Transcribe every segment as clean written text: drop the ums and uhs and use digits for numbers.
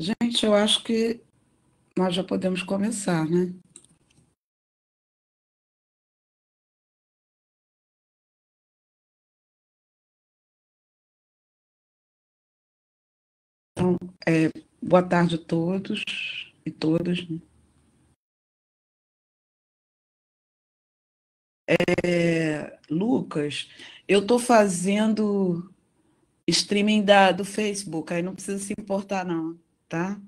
Gente, eu acho que nós já podemos começar, né? Boa tarde a todos e todas, né? Lucas, eu estou fazendo streaming do Facebook, aí não precisa se importar, não, tá?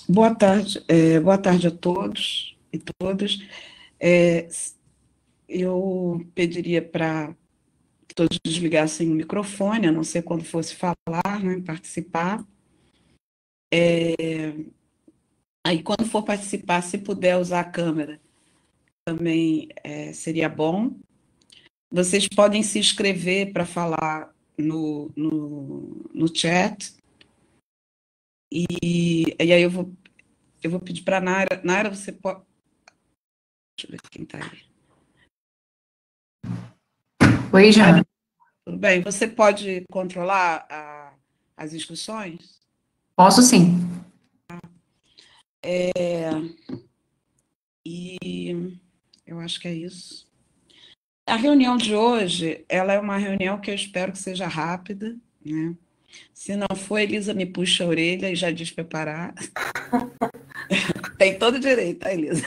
Boa tarde a todos e todas. É, eu pediria para que todos desligassem o microfone, a não ser quando fosse falar, né, participar. Aí, quando for participar, se puder usar a câmera, também seria bom. Vocês podem se inscrever para falar no chat. E aí eu vou pedir para a Nara. Nara, você pode. Deixa eu ver quem está aí. Oi, Jana. Tudo bem? Você pode controlar as inscrições? Posso sim. E eu acho que é isso. A reunião de hoje, ela é uma reunião que eu espero que seja rápida, né? Se não for, Elisa me puxa a orelha e já diz para parar. Tem todo direito, tá, Elisa?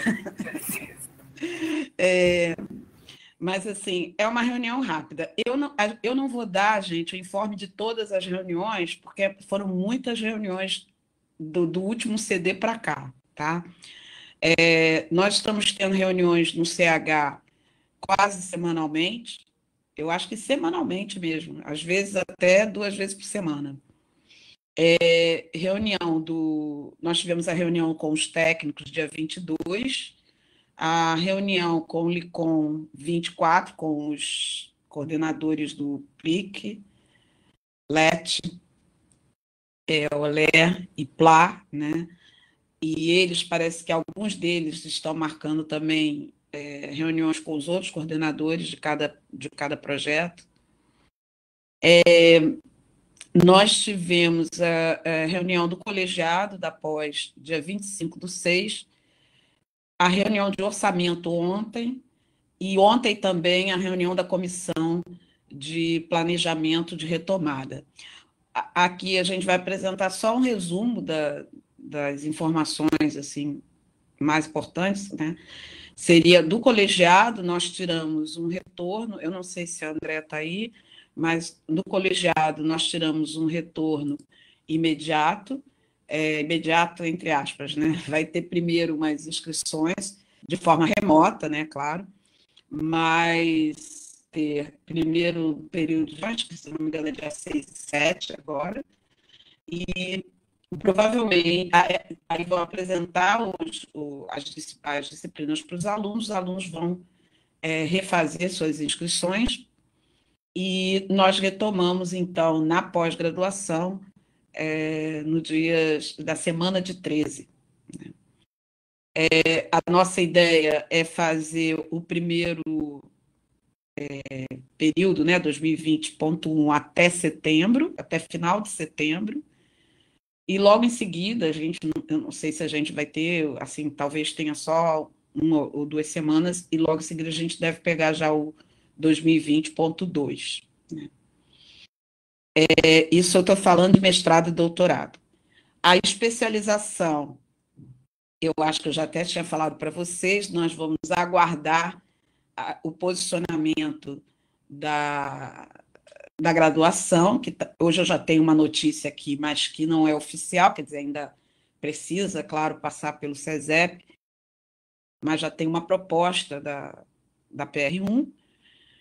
Mas, assim, é uma reunião rápida. Eu não vou dar, gente, o informe de todas as reuniões, porque foram muitas reuniões do último CD para cá, tá? Nós estamos tendo reuniões no CH quase semanalmente, eu acho que semanalmente mesmo, às vezes até 2 vezes por semana. Nós tivemos a reunião com os técnicos dia 22, a reunião com o Licom 24, com os coordenadores do PLIC, LET, OLE e PLA, né? E eles, parece que alguns deles estão marcando também reuniões com os outros coordenadores de cada projeto. Nós tivemos a reunião do colegiado da pós, dia 25/6, a reunião de orçamento ontem, e ontem também a reunião da comissão de planejamento de retomada. Aqui a gente vai apresentar só um resumo das informações assim mais importantes, né? Seria do colegiado, nós tiramos um retorno, eu não sei se a André está aí, mas do colegiado nós tiramos um retorno imediato, imediato entre aspas, né? Vai ter primeiro umas inscrições de forma remota, né, claro, mas ter primeiro período, acho que se não me engano é dia 6 e 7 agora, e provavelmente aí vão apresentar as disciplinas para os alunos vão refazer suas inscrições, e nós retomamos, então, na pós-graduação, no dia da semana de 13. A nossa ideia é fazer o primeiro período, né, 2020.1 até setembro, até final de setembro, e logo em seguida, eu não sei se a gente vai ter, assim, talvez tenha só 1 ou 2 semanas, e logo em seguida a gente deve pegar já o 2020.2. Isso eu estou falando de mestrado e doutorado. A especialização, eu acho que eu já até tinha falado para vocês, nós vamos aguardar o posicionamento da, da graduação, que hoje eu já tenho uma notícia aqui, mas que não é oficial, quer dizer, ainda precisa, claro, passar pelo SESEP, mas já tem uma proposta da PR1,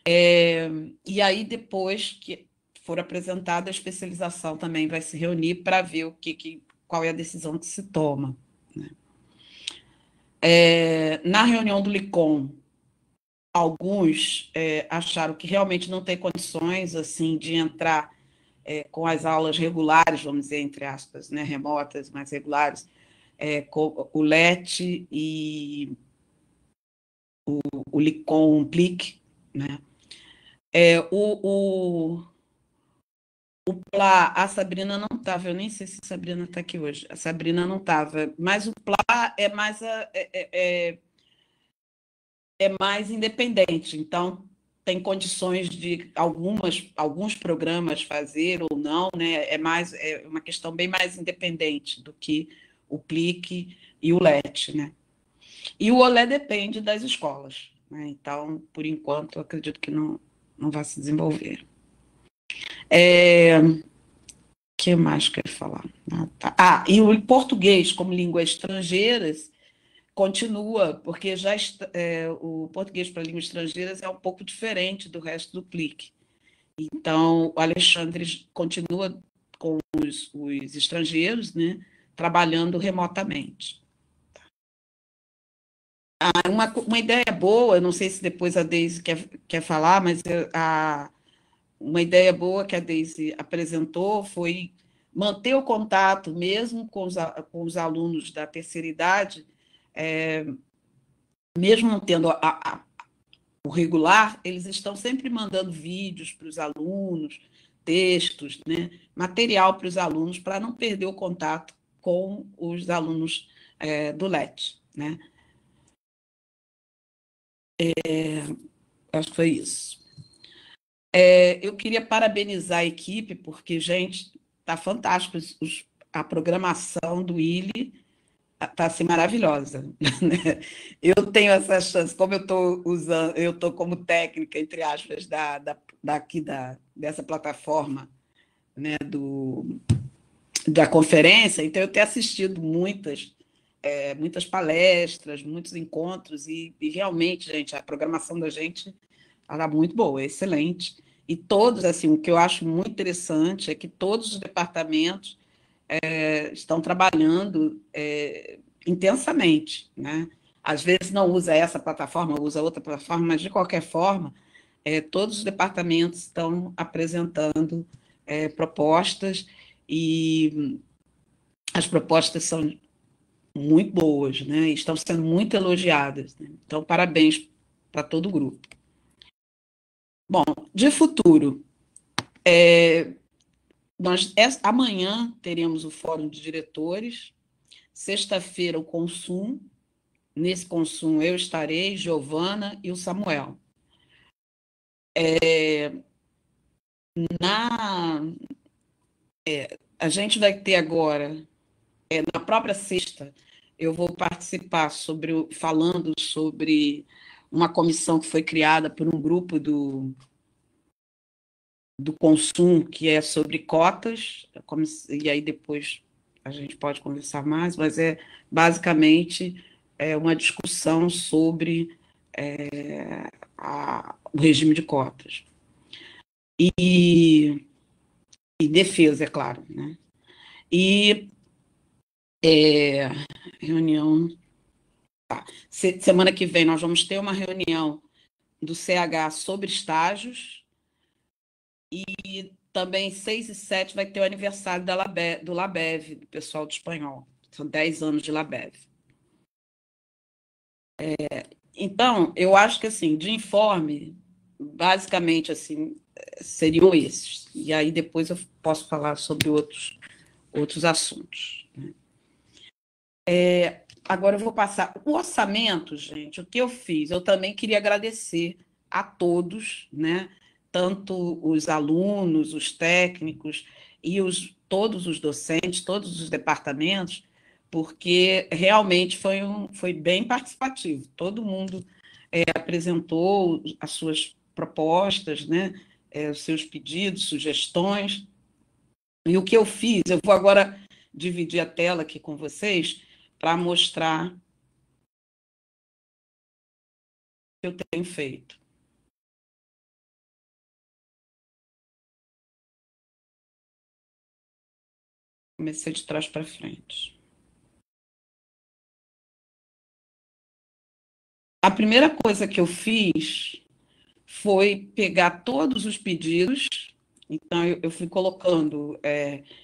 e aí depois que for apresentada a especialização também vai se reunir para ver qual é a decisão que se toma. Na reunião do LICOM, alguns acharam que realmente não tem condições assim de entrar com as aulas regulares, vamos dizer, entre aspas, né, remotas, mas regulares, com o LET e o LICOM PLIC, né? O PLA, a Sabrina não estava, eu nem sei se a Sabrina está aqui hoje, a Sabrina não estava, mas o PLA é mais, é mais independente, então tem condições de alguns programas fazer ou não, né? É uma questão bem mais independente do que o PLIC e o LET, né? E o OLE depende das escolas, né? Então, por enquanto, eu acredito que não vai se desenvolver. Que mais quero falar? E o português como língua estrangeiras continua, porque o português para línguas estrangeiras é um pouco diferente do resto do PLIC. Então, o Alexandre continua com os estrangeiros, né, trabalhando remotamente. Uma ideia boa, eu não sei se depois a Deise quer falar, mas uma ideia boa que a Deise apresentou foi manter o contato, mesmo com os alunos da terceira idade, mesmo não tendo o regular, eles estão sempre mandando vídeos para os alunos, textos, né, material para os alunos, para não perder o contato com os alunos do LET. Né? Acho que foi isso. Eu queria parabenizar a equipe, porque, gente, está fantástico. A programação do Willy está assim, maravilhosa. Né? Eu tenho essa chance, como eu estou usando, eu estou como técnica, entre aspas, dessa plataforma, né, da conferência, então eu tenho assistido muitas palestras, muitos encontros, e realmente, gente, a programação da gente está muito boa, é excelente. E todos, assim, o que eu acho muito interessante é que todos os departamentos estão trabalhando intensamente, né? Às vezes não usa essa plataforma, usa outra plataforma, mas de qualquer forma, todos os departamentos estão apresentando propostas e as propostas são muito boas, né? E estão sendo muito elogiadas. Né? Então, parabéns para todo o grupo. Bom, de futuro, amanhã teremos o Fórum de Diretores, sexta-feira o Consum. Nesse Consum eu estarei, Giovana e o Samuel. A gente vai ter agora, na própria sexta, eu vou participar falando sobre uma comissão que foi criada por um grupo do Consum, que é sobre cotas, e aí depois a gente pode conversar mais, mas basicamente uma discussão sobre o regime de cotas. E defesa, é claro. Né? E reunião. Semana que vem nós vamos ter uma reunião do CH sobre estágios e também 6 e 7 vai ter o aniversário do Labev, do pessoal do espanhol. São 10 anos de Labev. Então, eu acho que, assim, de informe, basicamente, assim, seriam esses. E aí depois eu posso falar sobre outros assuntos. Agora eu vou passar. O orçamento, gente, o que eu fiz? Eu também queria agradecer a todos, né? Tanto os alunos, os técnicos e todos os docentes, todos os departamentos, porque realmente foi bem participativo. Todo mundo apresentou as suas propostas, né? Os seus pedidos, sugestões. E o que eu fiz, eu vou agora dividir a tela aqui com vocês para mostrar que eu tenho feito. Comecei de trás para frente. A primeira coisa que eu fiz foi pegar todos os pedidos. Então, eu fui colocando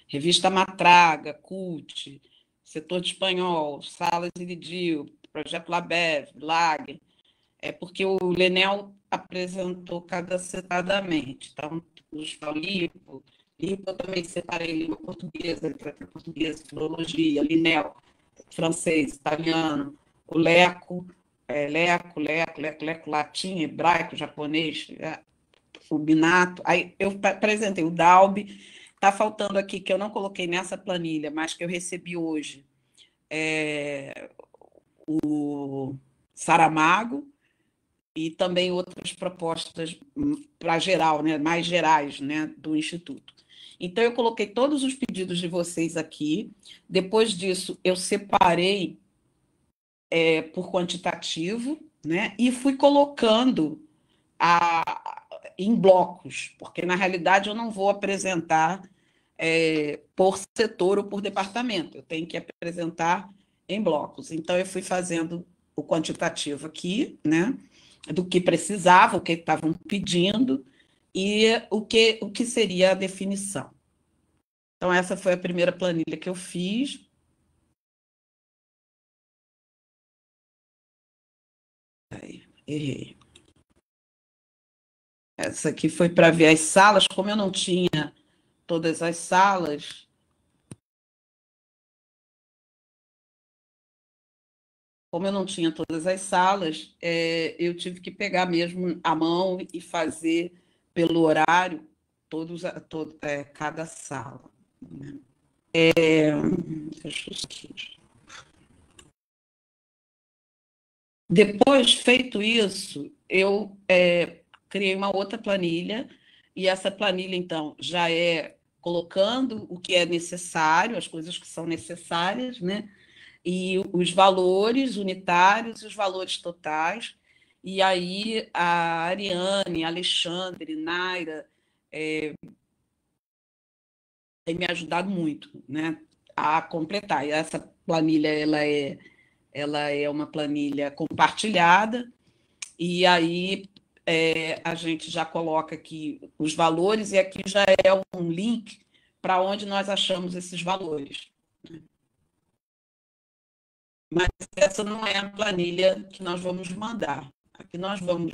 Revista Matraga, CUT, Setor de Espanhol, Salas e Lidil, Projeto Labev, LAG, porque o Lenel apresentou cadastradamente. Então, os Lipo eu também separei língua portuguesa, literatura portuguesa, filologia, Linel, francês, italiano, o Leco, latim, hebraico, japonês, o Binato. Aí eu apresentei o Dalbe. Está faltando aqui, que eu não coloquei nessa planilha, mas que eu recebi hoje, o Saramago, e também outras propostas para geral, né, mais gerais, né, do Instituto. Então, eu coloquei todos os pedidos de vocês aqui. Depois disso, eu separei por quantitativo, né, e fui colocando em blocos, porque, na realidade, eu não vou apresentar por setor ou por departamento, eu tenho que apresentar em blocos. Então, eu fui fazendo o quantitativo aqui, né, do que precisava, o que estavam pedindo e o que seria a definição. Então, essa foi a primeira planilha que eu fiz. Errei. Essa aqui foi para ver as salas, como eu não tinha todas as salas, eu tive que pegar mesmo a mão e fazer pelo horário cada sala. Deixa eu aqui. Depois, feito isso, eu criei uma outra planilha, e essa planilha, então, já é colocando o que é necessário, as coisas que são necessárias, né? E os valores unitários e os valores totais. E aí a Ariane, Alexandre, Naira têm me ajudado muito, né, a completar. E essa planilha ela é uma planilha compartilhada, e aí a gente já coloca aqui os valores, e aqui já é um link para onde nós achamos esses valores. Mas essa não é a planilha que nós vamos mandar. Aqui nós vamos.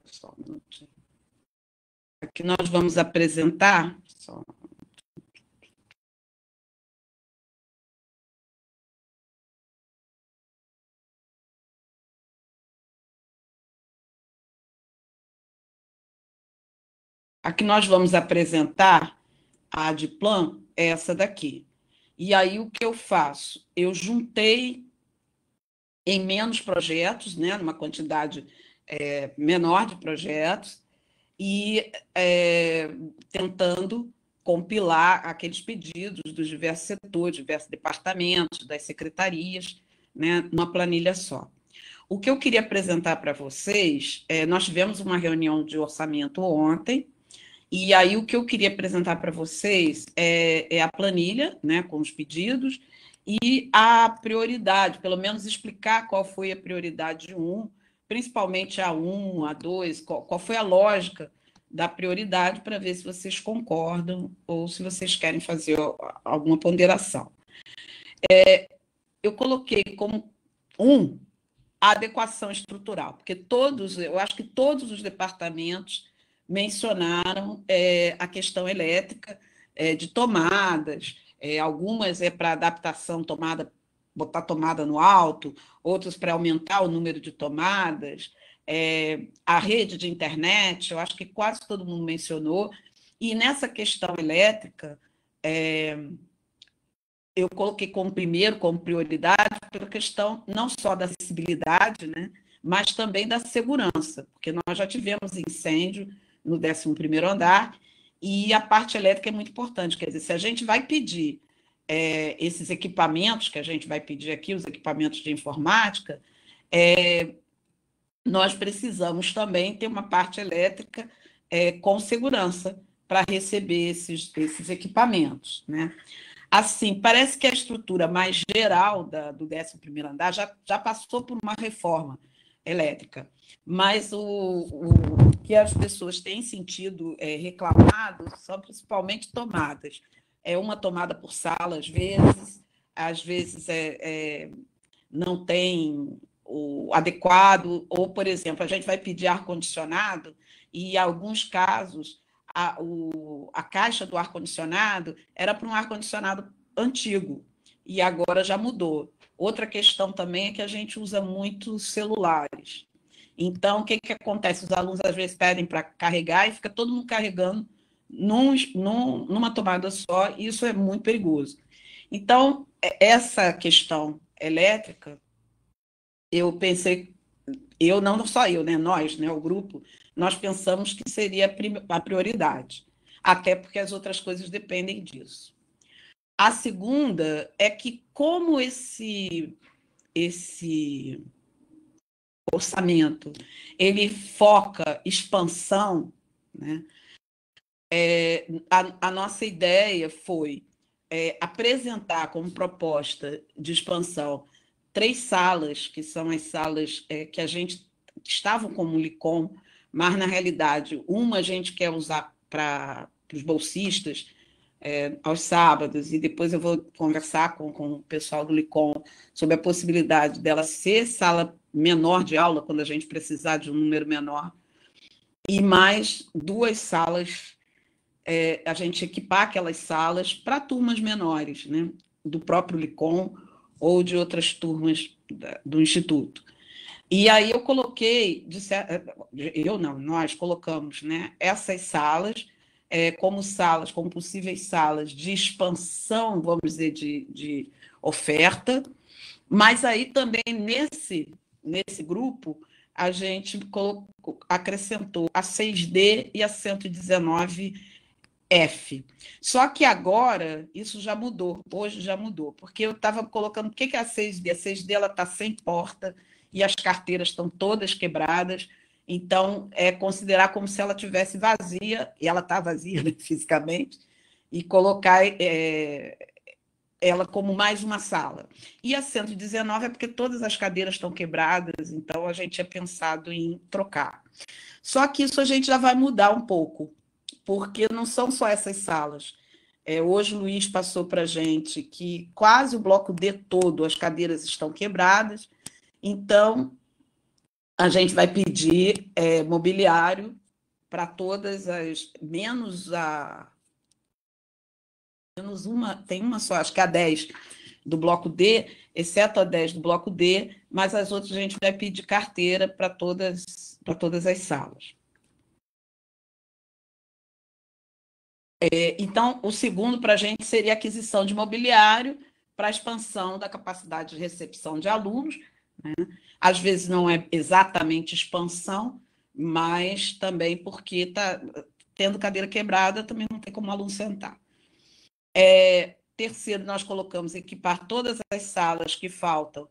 Só um minutinho. Aqui nós vamos apresentar. Aqui nós vamos apresentar a Adplan, essa daqui. E aí o que eu faço? Eu juntei em menos projetos, né, numa quantidade menor de projetos, e tentando compilar aqueles pedidos dos diversos setores, diversos departamentos, das secretarias, né, numa planilha só. O que eu queria apresentar para vocês, nós tivemos uma reunião de orçamento ontem, e aí o que eu queria apresentar para vocês é a planilha, né, com os pedidos, e a prioridade, pelo menos explicar qual foi a prioridade 1, principalmente a 1, a 2, qual foi a lógica da prioridade, para ver se vocês concordam ou se vocês querem fazer alguma ponderação. Eu coloquei como a adequação estrutural, porque eu acho que todos os departamentos mencionaram a questão elétrica, de tomadas, algumas para adaptação, botar tomada no alto, outras para aumentar o número de tomadas, a rede de internet, eu acho que quase todo mundo mencionou, e nessa questão elétrica, eu coloquei como prioridade, pela questão não só da acessibilidade, né, mas também da segurança, porque nós já tivemos incêndio no 11º andar, e a parte elétrica é muito importante. Quer dizer, se a gente vai pedir esses equipamentos que a gente vai pedir aqui, os equipamentos de informática, nós precisamos também ter uma parte elétrica com segurança para receber esses equipamentos, né? Assim, parece que a estrutura mais geral do 11º andar já passou por uma reforma elétrica, mas o que as pessoas têm sentido reclamado são principalmente tomadas. É uma tomada por sala, às vezes não tem o adequado, ou, por exemplo, a gente vai pedir ar-condicionado e, em alguns casos, a caixa do ar-condicionado era para um ar-condicionado antigo, e agora já mudou. Outra questão também é que a gente usa muito celulares. Então, o que acontece? Os alunos, às vezes, pedem para carregar e fica todo mundo carregando numa tomada só, e isso é muito perigoso. Então, essa questão elétrica, eu pensei, eu não só eu, né, nós, né, o grupo, nós pensamos que seria a prioridade, até porque as outras coisas dependem disso. A segunda é que, como esse orçamento ele foca expansão, né, a nossa ideia foi apresentar como proposta de expansão 3 salas, que são as salas que a gente estavam como LICOM, mas, na realidade, uma a gente quer usar para os bolsistas aos sábados, e depois eu vou conversar com o pessoal do LICOM sobre a possibilidade dela ser sala menor de aula, quando a gente precisar de um número menor, e mais 2 salas, a gente equipar aquelas salas para turmas menores, né, do próprio LICOM ou de outras turmas do Instituto. E aí eu coloquei, nós colocamos, né, essas salas como possíveis salas de expansão, vamos dizer, de oferta, mas aí também nesse grupo a gente acrescentou a 6D e a 119F. Só que agora isso já mudou, hoje já mudou, porque eu estava colocando o que é a 6D? A 6D está sem porta e as carteiras estão todas quebradas, então é considerar como se ela tivesse vazia, e ela está vazia, né, fisicamente, e colocar ela como mais uma sala. E a 119 é porque todas as cadeiras estão quebradas, então a gente tinha pensado em trocar. Só que isso a gente já vai mudar um pouco, porque não são só essas salas. Hoje o Luiz passou para a gente que quase o bloco D todo, as cadeiras estão quebradas, então a gente vai pedir mobiliário para todas as, menos uma, tem uma só, acho que a 10 do bloco D, exceto a 10 do bloco D, mas as outras a gente vai pedir carteira para todas as salas. Então, o segundo para a gente seria a aquisição de mobiliário para a expansão da capacidade de recepção de alunos, né? Às vezes não é exatamente expansão, mas também porque está tendo cadeira quebrada, também não tem como o aluno sentar. Terceiro, nós colocamos equipar todas as salas que faltam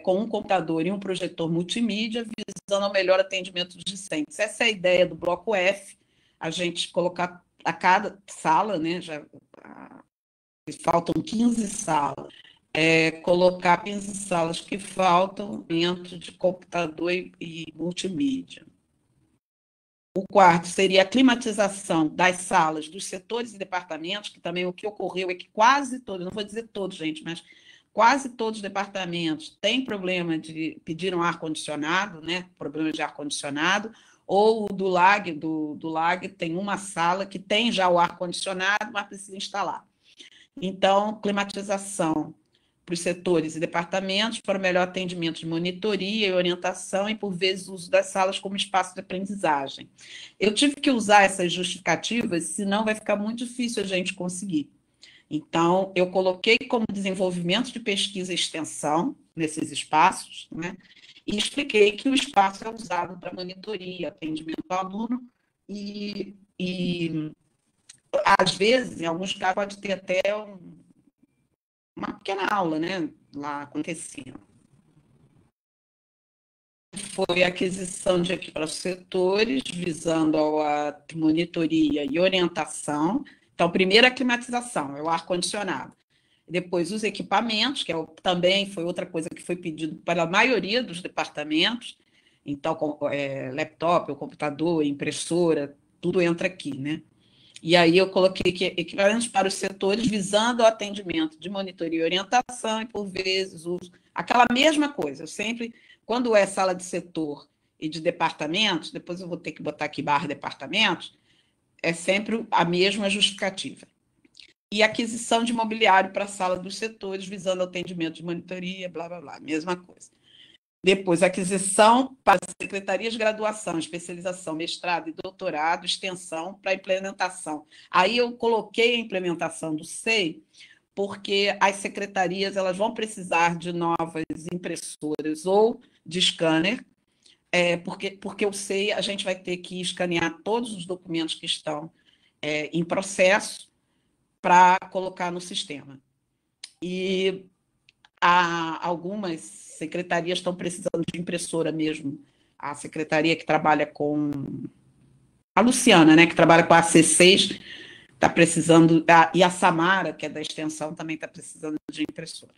com um computador e um projetor multimídia, visando o melhor atendimento dos discentes. Essa é a ideia do bloco F, a gente colocar a cada sala, né, faltam 15 salas, colocar 15 salas que faltam dentro de computador e multimídia. O quarto seria a climatização das salas, dos setores e departamentos, que também o que ocorreu é que quase todos, não vou dizer todos, gente, mas quase todos os departamentos têm problema de pediram ar-condicionado, né? Problema de ar-condicionado, ou do LAG tem uma sala que tem já o ar-condicionado, mas precisa instalar. Então, climatização para os setores e departamentos, para o melhor atendimento de monitoria e orientação, e, por vezes, o uso das salas como espaço de aprendizagem. Eu tive que usar essas justificativas, senão vai ficar muito difícil a gente conseguir. Então, eu coloquei como desenvolvimento de pesquisa e extensão nesses espaços, né? E expliquei que o espaço é usado para monitoria, atendimento ao aluno e às vezes, em alguns casos, pode ter até uma pequena aula, né, lá acontecendo. foi a aquisição de equipamentos para os setores, visando a monitoria e orientação. Então, primeiro a climatização, é o ar-condicionado. Depois os equipamentos, que também foi outra coisa que foi pedido para a maioria dos departamentos. Então, laptop, o computador, impressora, tudo entra aqui, né? E aí eu coloquei equipamentos para os setores visando o atendimento de monitoria e orientação e, por vezes, aquela mesma coisa. Eu sempre, quando é sala de setor e de departamentos, depois eu vou ter que botar aqui barra departamentos, é sempre a mesma justificativa. E aquisição de imobiliário para a sala dos setores, visando o atendimento de monitoria, blá, blá, blá, mesma coisa. Depois, aquisição para secretarias de graduação, especialização, mestrado e doutorado, extensão para implementação. Aí eu coloquei a implementação do SEI, porque as secretarias elas vão precisar de novas impressoras ou de scanner, porque o SEI a gente vai ter que escanear todos os documentos que estão em processo para colocar no sistema. E algumas secretarias estão precisando de impressora mesmo. A secretaria que trabalha com a Luciana, né, que trabalha com a AC6, está precisando, e a Samara, que é da extensão, também está precisando de impressora.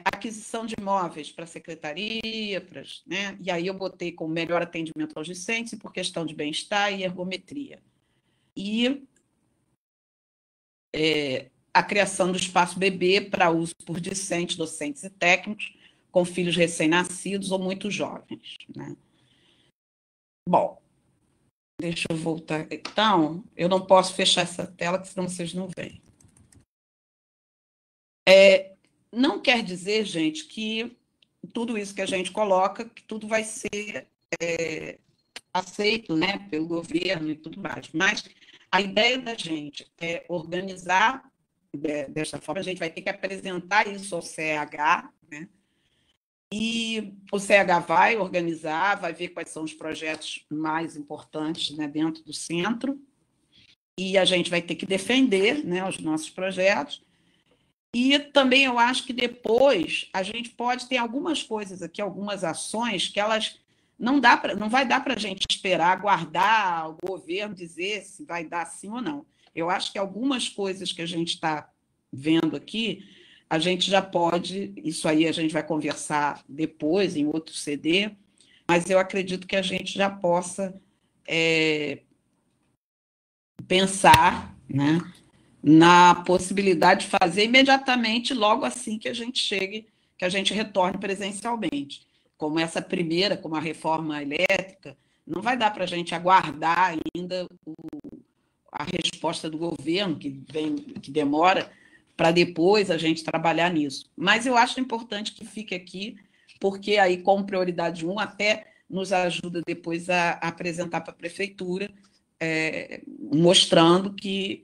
Aquisição de imóveis para a secretaria, né, e aí eu botei com melhor atendimento aos discentes por questão de bem-estar e ergometria. E a criação do espaço bebê para uso por discentes, docentes e técnicos com filhos recém-nascidos ou muito jovens, né? Bom, deixa eu voltar. Então, eu não posso fechar essa tela, porque senão vocês não veem. Não quer dizer, gente, que tudo isso que a gente coloca, que tudo vai ser aceito, né, pelo governo e tudo mais. Mas a ideia da gente é organizar desta forma, a gente vai ter que apresentar isso ao CEH, né? E o CEH vai organizar, vai ver quais são os projetos mais importantes, né, dentro do centro, e a gente vai ter que defender, né, os nossos projetos. E também eu acho que depois a gente pode ter algumas coisas aqui, algumas ações que elas não vai dar para a gente esperar, aguardar o governo dizer se vai dar sim ou não. Eu acho que algumas coisas que a gente está vendo aqui, a gente já pode, isso aí a gente vai conversar depois, em outro CD, mas eu acredito que a gente já possa pensar, né, na possibilidade de fazer imediatamente, logo assim que a gente chegue, que a gente retorne presencialmente. Como essa primeira, como a reforma elétrica, não vai dar para a gente aguardar ainda a resposta do governo, que demora, para depois a gente trabalhar nisso. Mas eu acho importante que fique aqui, porque aí, como prioridade 1, até nos ajuda depois a apresentar para a prefeitura, mostrando que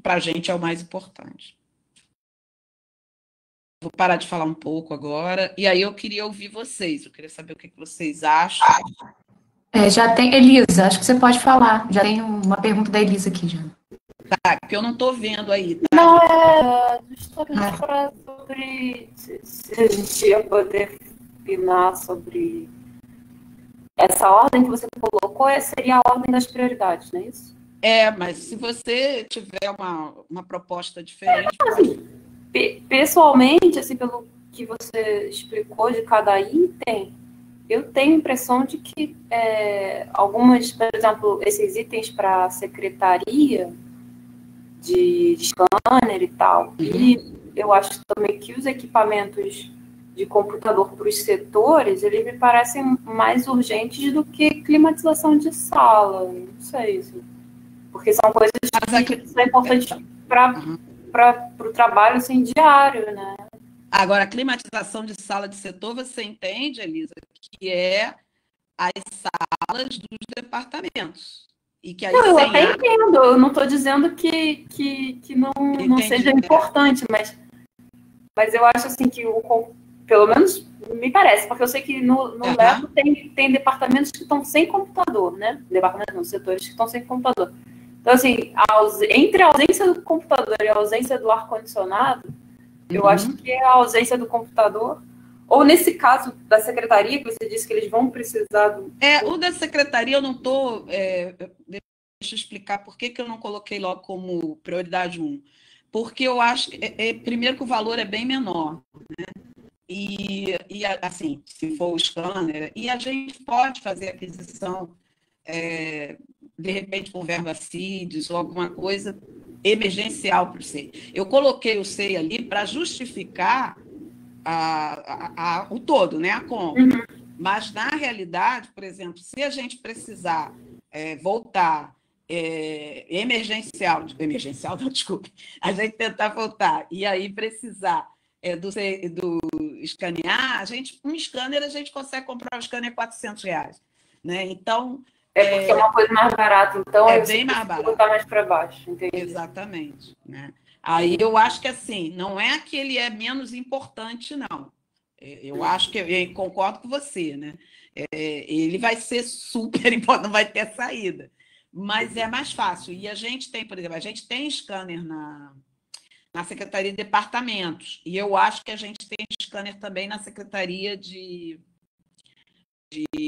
para a gente é o mais importante. Vou parar de falar um pouco agora, e aí eu queria ouvir vocês, eu queria saber o que vocês acham. Já tem, Elisa, acho que você pode falar. Já tem uma pergunta da Elisa aqui, já. Tá, porque eu não estou vendo aí. Tá? Não, justamente para sobre se a gente ia poder opinar sobre essa ordem que você colocou, seria a ordem das prioridades, não é isso? Mas se você tiver uma proposta diferente... Assim, pessoalmente, assim, pelo que você explicou de cada item, eu tenho a impressão de que algumas, por exemplo, esses itens para a secretaria de scanner e tal, e eu acho também que os equipamentos de computador para os setores, eles me parecem mais urgentes do que climatização de sala, não sei, assim, porque são coisas que são importantes para o trabalho assim, diário, né? Agora, a climatização de sala de setor, você entende, Elisa, que é as salas dos departamentos. E que aí não, eu até entendo, eu não estou dizendo que não seja importante, mas eu acho assim que, pelo menos me parece, porque eu sei que no Levo tem departamentos que estão sem computador, né? Departamentos não, setores que estão sem computador. Então, assim, entre a ausência do computador e a ausência do ar-condicionado, eu acho que a ausência do computador Ou nesse caso da secretaria, que você disse que eles vão precisar do... O da secretaria eu não estou... deixa eu explicar por que eu não coloquei logo como prioridade 1. Porque eu acho que, primeiro, que o valor é bem menor, né? E assim, se for o scanner, e a gente pode fazer aquisição, de repente, com verba CIDES ou alguma coisa emergencial para o SEI. Eu coloquei o SEI ali para justificar o todo, né, a compra. Mas, na realidade, por exemplo, se a gente precisar voltar emergencial, não, desculpe, a gente tentar voltar e aí precisar do escanear, um scanner a gente consegue comprar um scanner R$400, né? Então... porque é uma coisa mais barata, então é bem mais barato. Botar mais para baixo, entendi. Exatamente, né? Aí eu acho que assim, não é que ele é menos importante, não. Eu acho que eu concordo com você, né? Ele vai ser super importante, não vai ter saída, mas é mais fácil. E a gente tem, por exemplo, a gente tem scanner na Secretaria de Departamentos, e eu acho que a gente tem scanner também na Secretaria de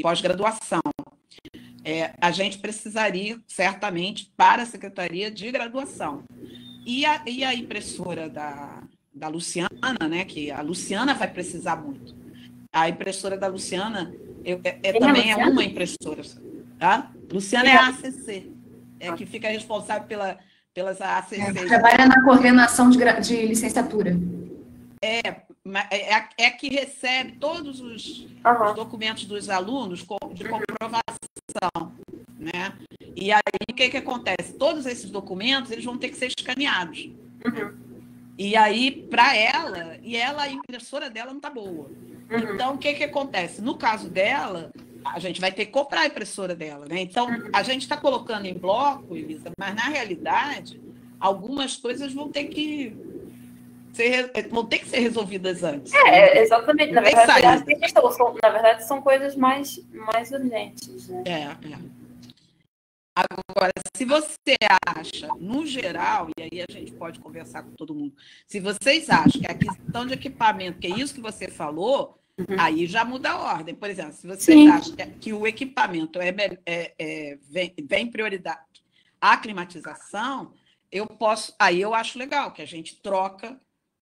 Pós-Graduação. A gente precisaria, certamente, para a Secretaria de Graduação. E a impressora da Luciana, né, que a Luciana vai precisar muito. A impressora da Luciana também é uma impressora. Tá? Luciana é a ACC, que fica responsável pelas ACCs. Trabalha na coordenação de licenciatura. É que recebe todos os documentos dos alunos de comprovação, né? E aí, o que acontece? Todos esses documentos, eles vão ter que ser escaneados. E aí, para ela, a impressora dela não está boa. Então, o que acontece? No caso dela, a gente vai ter que comprar a impressora dela, né? Então, a gente está colocando em bloco, Elisa, mas, na realidade, algumas coisas vão ter que ser resolvidas antes. Exatamente. Na verdade, são coisas mais urgentes. Né? Agora, se você acha, no geral, e aí a gente pode conversar com todo mundo, se vocês acham que a aquisição de equipamento, que é isso que você falou, aí já muda a ordem. Por exemplo, se vocês acham que o equipamento vem prioridade à climatização, aí eu acho legal que a gente troca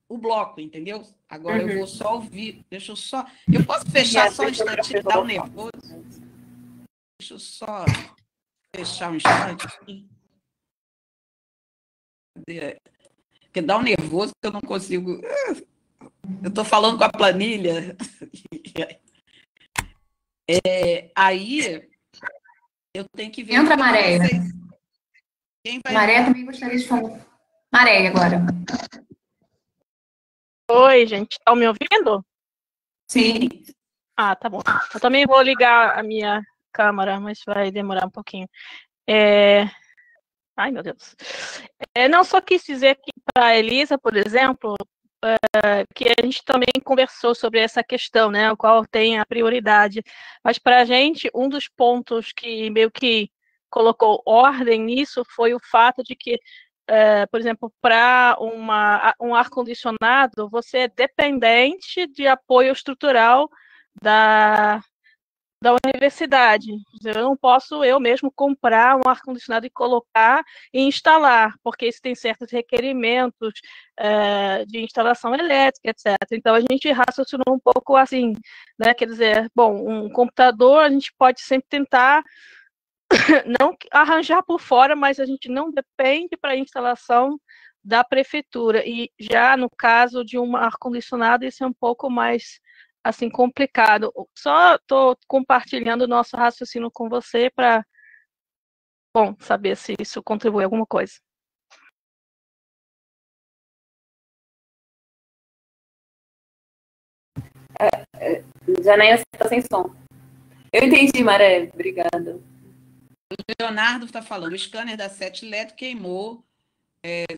o bloco, entendeu? Agora eu vou só ouvir. Eu posso fechar só um instantinho, dar um nervoso? Deixa eu só fechar um instante aqui. Porque dá um nervoso que eu não consigo. Eu estou falando com a planilha. Aí eu tenho que ver. Entra, Maréia. Maréia também gostaria de falar. Maréia, agora. Oi, gente. Estão me ouvindo? Sim. Ah, tá bom. Eu também vou ligar a minha câmera, mas vai demorar um pouquinho. Ai, meu Deus. Não, só quis dizer que para a Elisa, por exemplo, que a gente também conversou sobre essa questão, né, o qual tem a prioridade. Mas para a gente, um dos pontos que meio que colocou ordem nisso foi o fato de que, por exemplo, para um ar-condicionado, você é dependente de apoio estrutural da universidade. Eu não posso eu mesmo comprar um ar-condicionado e colocar e instalar, porque isso tem certos requerimentos de instalação elétrica, etc. Então, a gente raciocinou um pouco assim, né? Quer dizer, bom, um computador a gente pode sempre tentar não arranjar por fora, mas a gente não depende para a instalação da prefeitura. E já no caso de um ar-condicionado, isso é um pouco mais assim complicado. Só estou compartilhando o nosso raciocínio com você para, bom, saber se isso contribui alguma coisa. Janaína está sem som. Eu entendi, Maré. Obrigada. O Leonardo está falando, o scanner da Sete Eletro queimou,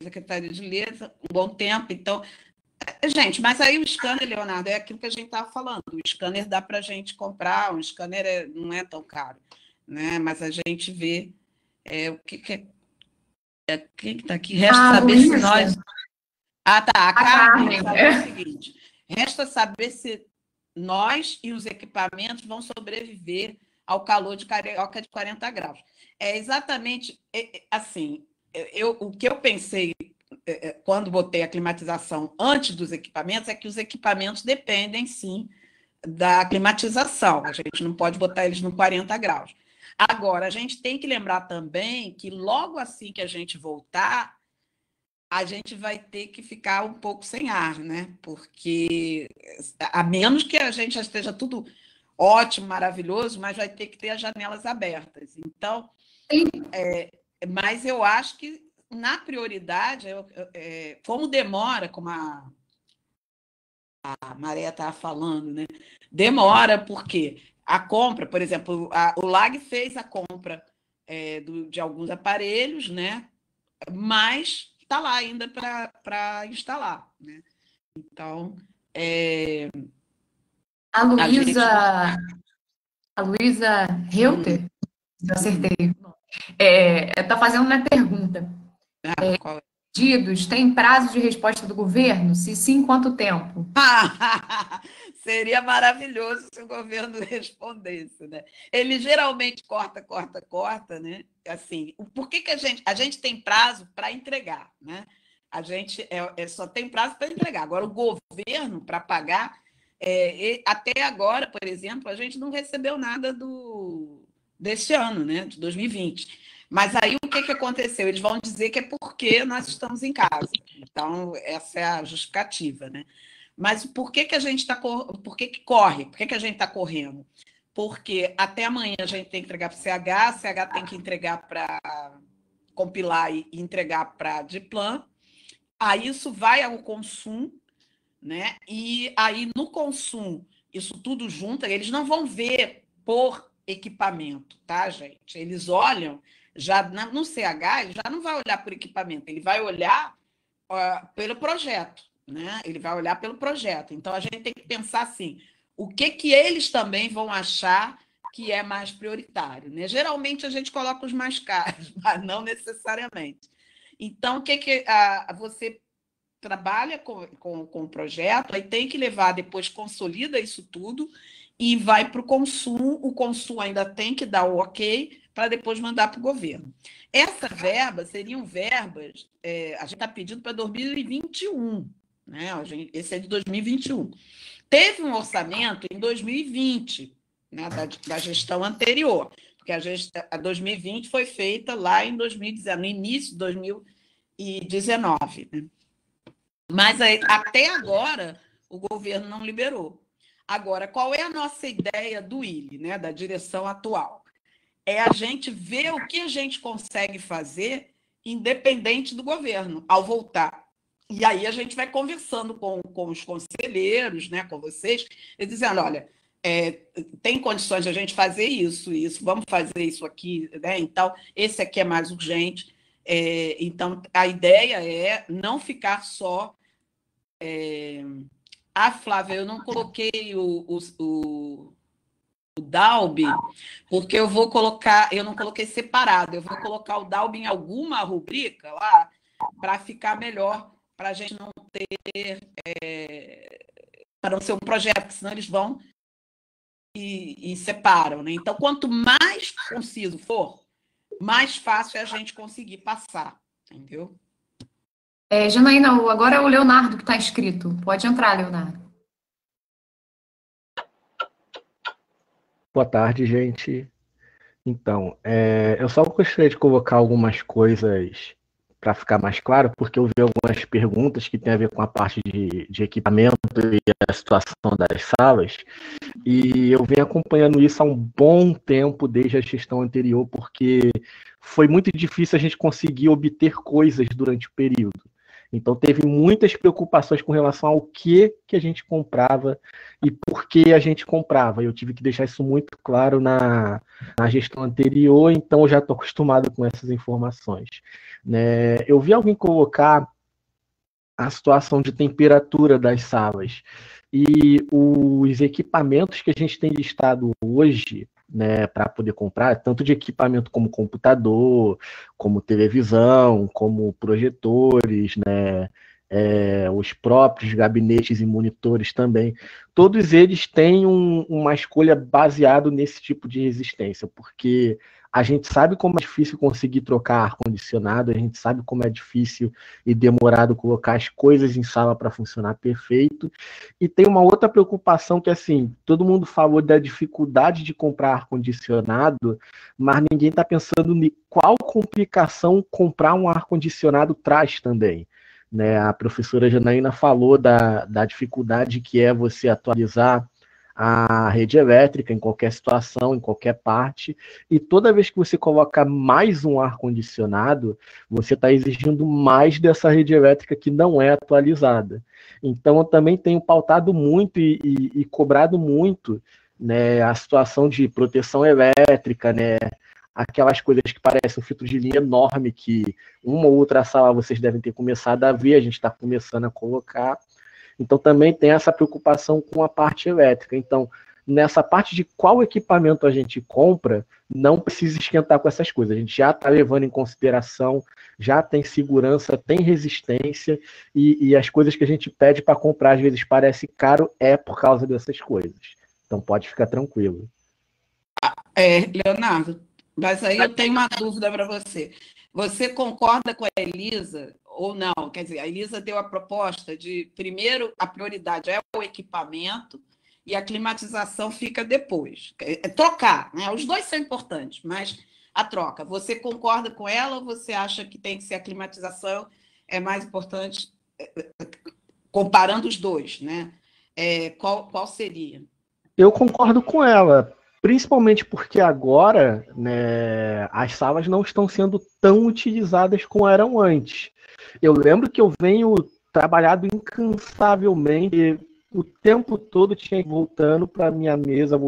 Secretaria de Letra, um bom tempo, então... Gente, mas aí o scanner, Leonardo, é aquilo que a gente estava falando, o scanner dá para a gente comprar, um scanner não é tão caro, né? Mas a gente vê o que é... Quem está aqui? Resta saber se nós... Ah, tá, a Carmen falou o seguinte, resta saber se nós e os equipamentos vão sobreviver ao calor de Carioca de 40 graus. É exatamente assim, o que eu pensei quando botei a climatização antes dos equipamentos é que os equipamentos dependem, sim, da climatização. A gente não pode botar eles no 40 graus. Agora, a gente tem que lembrar também que logo assim que a gente voltar, a gente vai ter que ficar um pouco sem ar, né? Porque, a menos que a gente já esteja tudo ótimo, maravilhoso, mas vai ter que ter as janelas abertas. Então, mas eu acho que, na prioridade, como demora, como a Maria estava falando, né? Demora porque a compra, por exemplo, o LAG fez a compra de alguns aparelhos, né? Mas está lá ainda para instalar, né? Então, A Luísa Reuter, eu acertei. Está fazendo uma pergunta. qual é? Pedidos têm prazo de resposta do governo? Se sim, quanto tempo? Seria maravilhoso se o governo respondesse, né? Ele geralmente corta, né? Assim, por que a gente tem prazo para entregar, né? A gente só tem prazo para entregar. Agora, o governo, para pagar, até agora, por exemplo, a gente não recebeu nada deste ano, né? De 2020. Mas aí o que aconteceu? Eles vão dizer que é porque nós estamos em casa. Então, essa é a justificativa, né? Mas por que a gente está por que corre? Por que a gente está correndo? Porque até amanhã a gente tem que entregar para o CH tem que entregar para compilar e entregar para a Diplan. Aí isso vai ao consumo, né? E aí no consumo, isso tudo junto, eles não vão ver por equipamento, tá, gente? Eles olham já no CH, ele já não vai olhar por equipamento, ele vai olhar pelo projeto, né? Ele vai olhar pelo projeto. Então, a gente tem que pensar assim, o que eles também vão achar que é mais prioritário, né? Geralmente, a gente coloca os mais caros, mas não necessariamente. Então, o que você trabalha com o projeto, aí tem que levar, depois consolida isso tudo e vai para o consumo ainda tem que dar o ok para depois mandar para o governo. Essas verbas seriam verbas, a gente está pedindo para 2021, né? Esse é de 2021. Teve um orçamento em 2020, né, da gestão anterior, porque a 2020 foi feita lá em 2019, no início de 2019, né? Mas até agora o governo não liberou. Agora, qual é a nossa ideia do ILE, né, da direção atual? É a gente ver o que a gente consegue fazer independente do governo, ao voltar. E aí a gente vai conversando com os conselheiros, né, com vocês, e dizendo, olha, tem condições de a gente fazer isso, vamos fazer isso aqui, né? Então, esse aqui é mais urgente. Então, a ideia é não ficar só... Flávia, eu não coloquei o Dalby, porque eu não coloquei separado, eu vou colocar o Dalby em alguma rubrica lá, para ficar melhor, para a gente não ter, para não ser um projeto, porque senão eles vão e separam, né? Então, quanto mais conciso for, mais fácil é a gente conseguir passar, entendeu? Janaína, agora é o Leonardo que está inscrito. Pode entrar, Leonardo. Boa tarde, gente. Então, eu só gostaria de colocar algumas coisas para ficar mais claro, porque eu vi algumas perguntas que têm a ver com a parte de equipamento e a situação das salas, e eu venho acompanhando isso há um bom tempo, desde a gestão anterior, porque foi muito difícil a gente conseguir obter coisas durante o período. Então, teve muitas preocupações com relação ao que a gente comprava e por que a gente comprava. Eu tive que deixar isso muito claro na gestão anterior, então eu já estou acostumado com essas informações. Né? Eu vi alguém colocar a situação de temperatura das salas. E os equipamentos que a gente tem listado hoje, né, para poder comprar, tanto de equipamento como computador, como televisão, como projetores, né, os próprios gabinetes e monitores também, todos eles têm uma escolha baseada nesse tipo de resistência, porque a gente sabe como é difícil conseguir trocar ar-condicionado, a gente sabe como é difícil e demorado colocar as coisas em sala para funcionar perfeito, e tem uma outra preocupação que, assim, todo mundo falou da dificuldade de comprar ar-condicionado, mas ninguém está pensando em qual complicação comprar um ar-condicionado traz também. Né? A professora Janaína falou da dificuldade que é você atualizar a rede elétrica em qualquer situação, em qualquer parte, e toda vez que você coloca mais um ar-condicionado, você está exigindo mais dessa rede elétrica que não é atualizada. Então, eu também tenho pautado muito e cobrado muito, né, a situação de proteção elétrica, né, aquelas coisas que parecem um filtro de linha enorme que uma ou outra sala vocês devem ter começado a ver, a gente está começando a colocar. Então, também tem essa preocupação com a parte elétrica. Então, nessa parte de qual equipamento a gente compra, não precisa esquentar com essas coisas. A gente já está levando em consideração, já tem segurança, tem resistência, e as coisas que a gente pede para comprar, às vezes parece caro, é por causa dessas coisas. Então, pode ficar tranquilo. Leonardo, mas aí eu tenho uma dúvida para você. Você concorda com a Elisa ou não? Quer dizer, a Elisa deu a proposta de, primeiro, a prioridade é o equipamento e a climatização fica depois. É trocar, né? Os dois são importantes, mas a troca. Você concorda com ela ou você acha que tem que ser a climatização é mais importante, comparando os dois, né? Qual seria? Eu concordo com ela. Principalmente porque agora, né, as salas não estão sendo tão utilizadas como eram antes. Eu lembro que eu venho trabalhado incansavelmente, o tempo todo tinha voltando para minha mesa,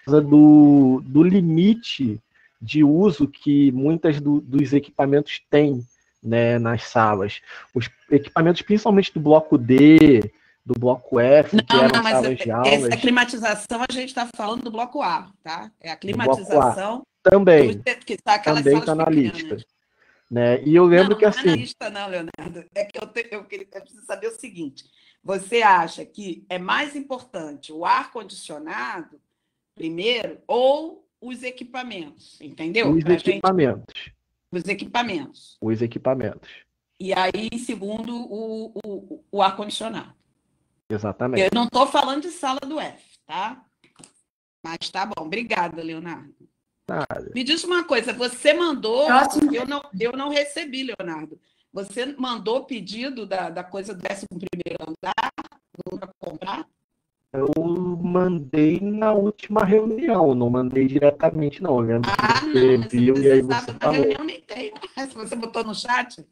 do limite de uso que muitas dos equipamentos têm, né, nas salas. Os equipamentos, principalmente do bloco D, do bloco F, que eram salas de aulas. Essa climatização a gente está falando do bloco A, tá? É a climatização também que está aquelas também salas tá na pequenas. lista, né? E eu lembro que assim. Não é na lista, não, Leonardo. É que eu preciso saber o seguinte: você acha que é mais importante o ar-condicionado primeiro ou os equipamentos? Entendeu? Os equipamentos. E aí, em segundo, o ar-condicionado. Exatamente. Eu não estou falando de sala do F, tá? Mas tá bom. Obrigada, Leonardo. Nada. Me diz uma coisa, você mandou... Eu não recebi, Leonardo. Você mandou o pedido da coisa do 11º andar para comprar? Eu mandei na última reunião, não mandei diretamente, não. Eu lembro que você viu e aí você falou. Na reunião nem tem. Se você botou no chat...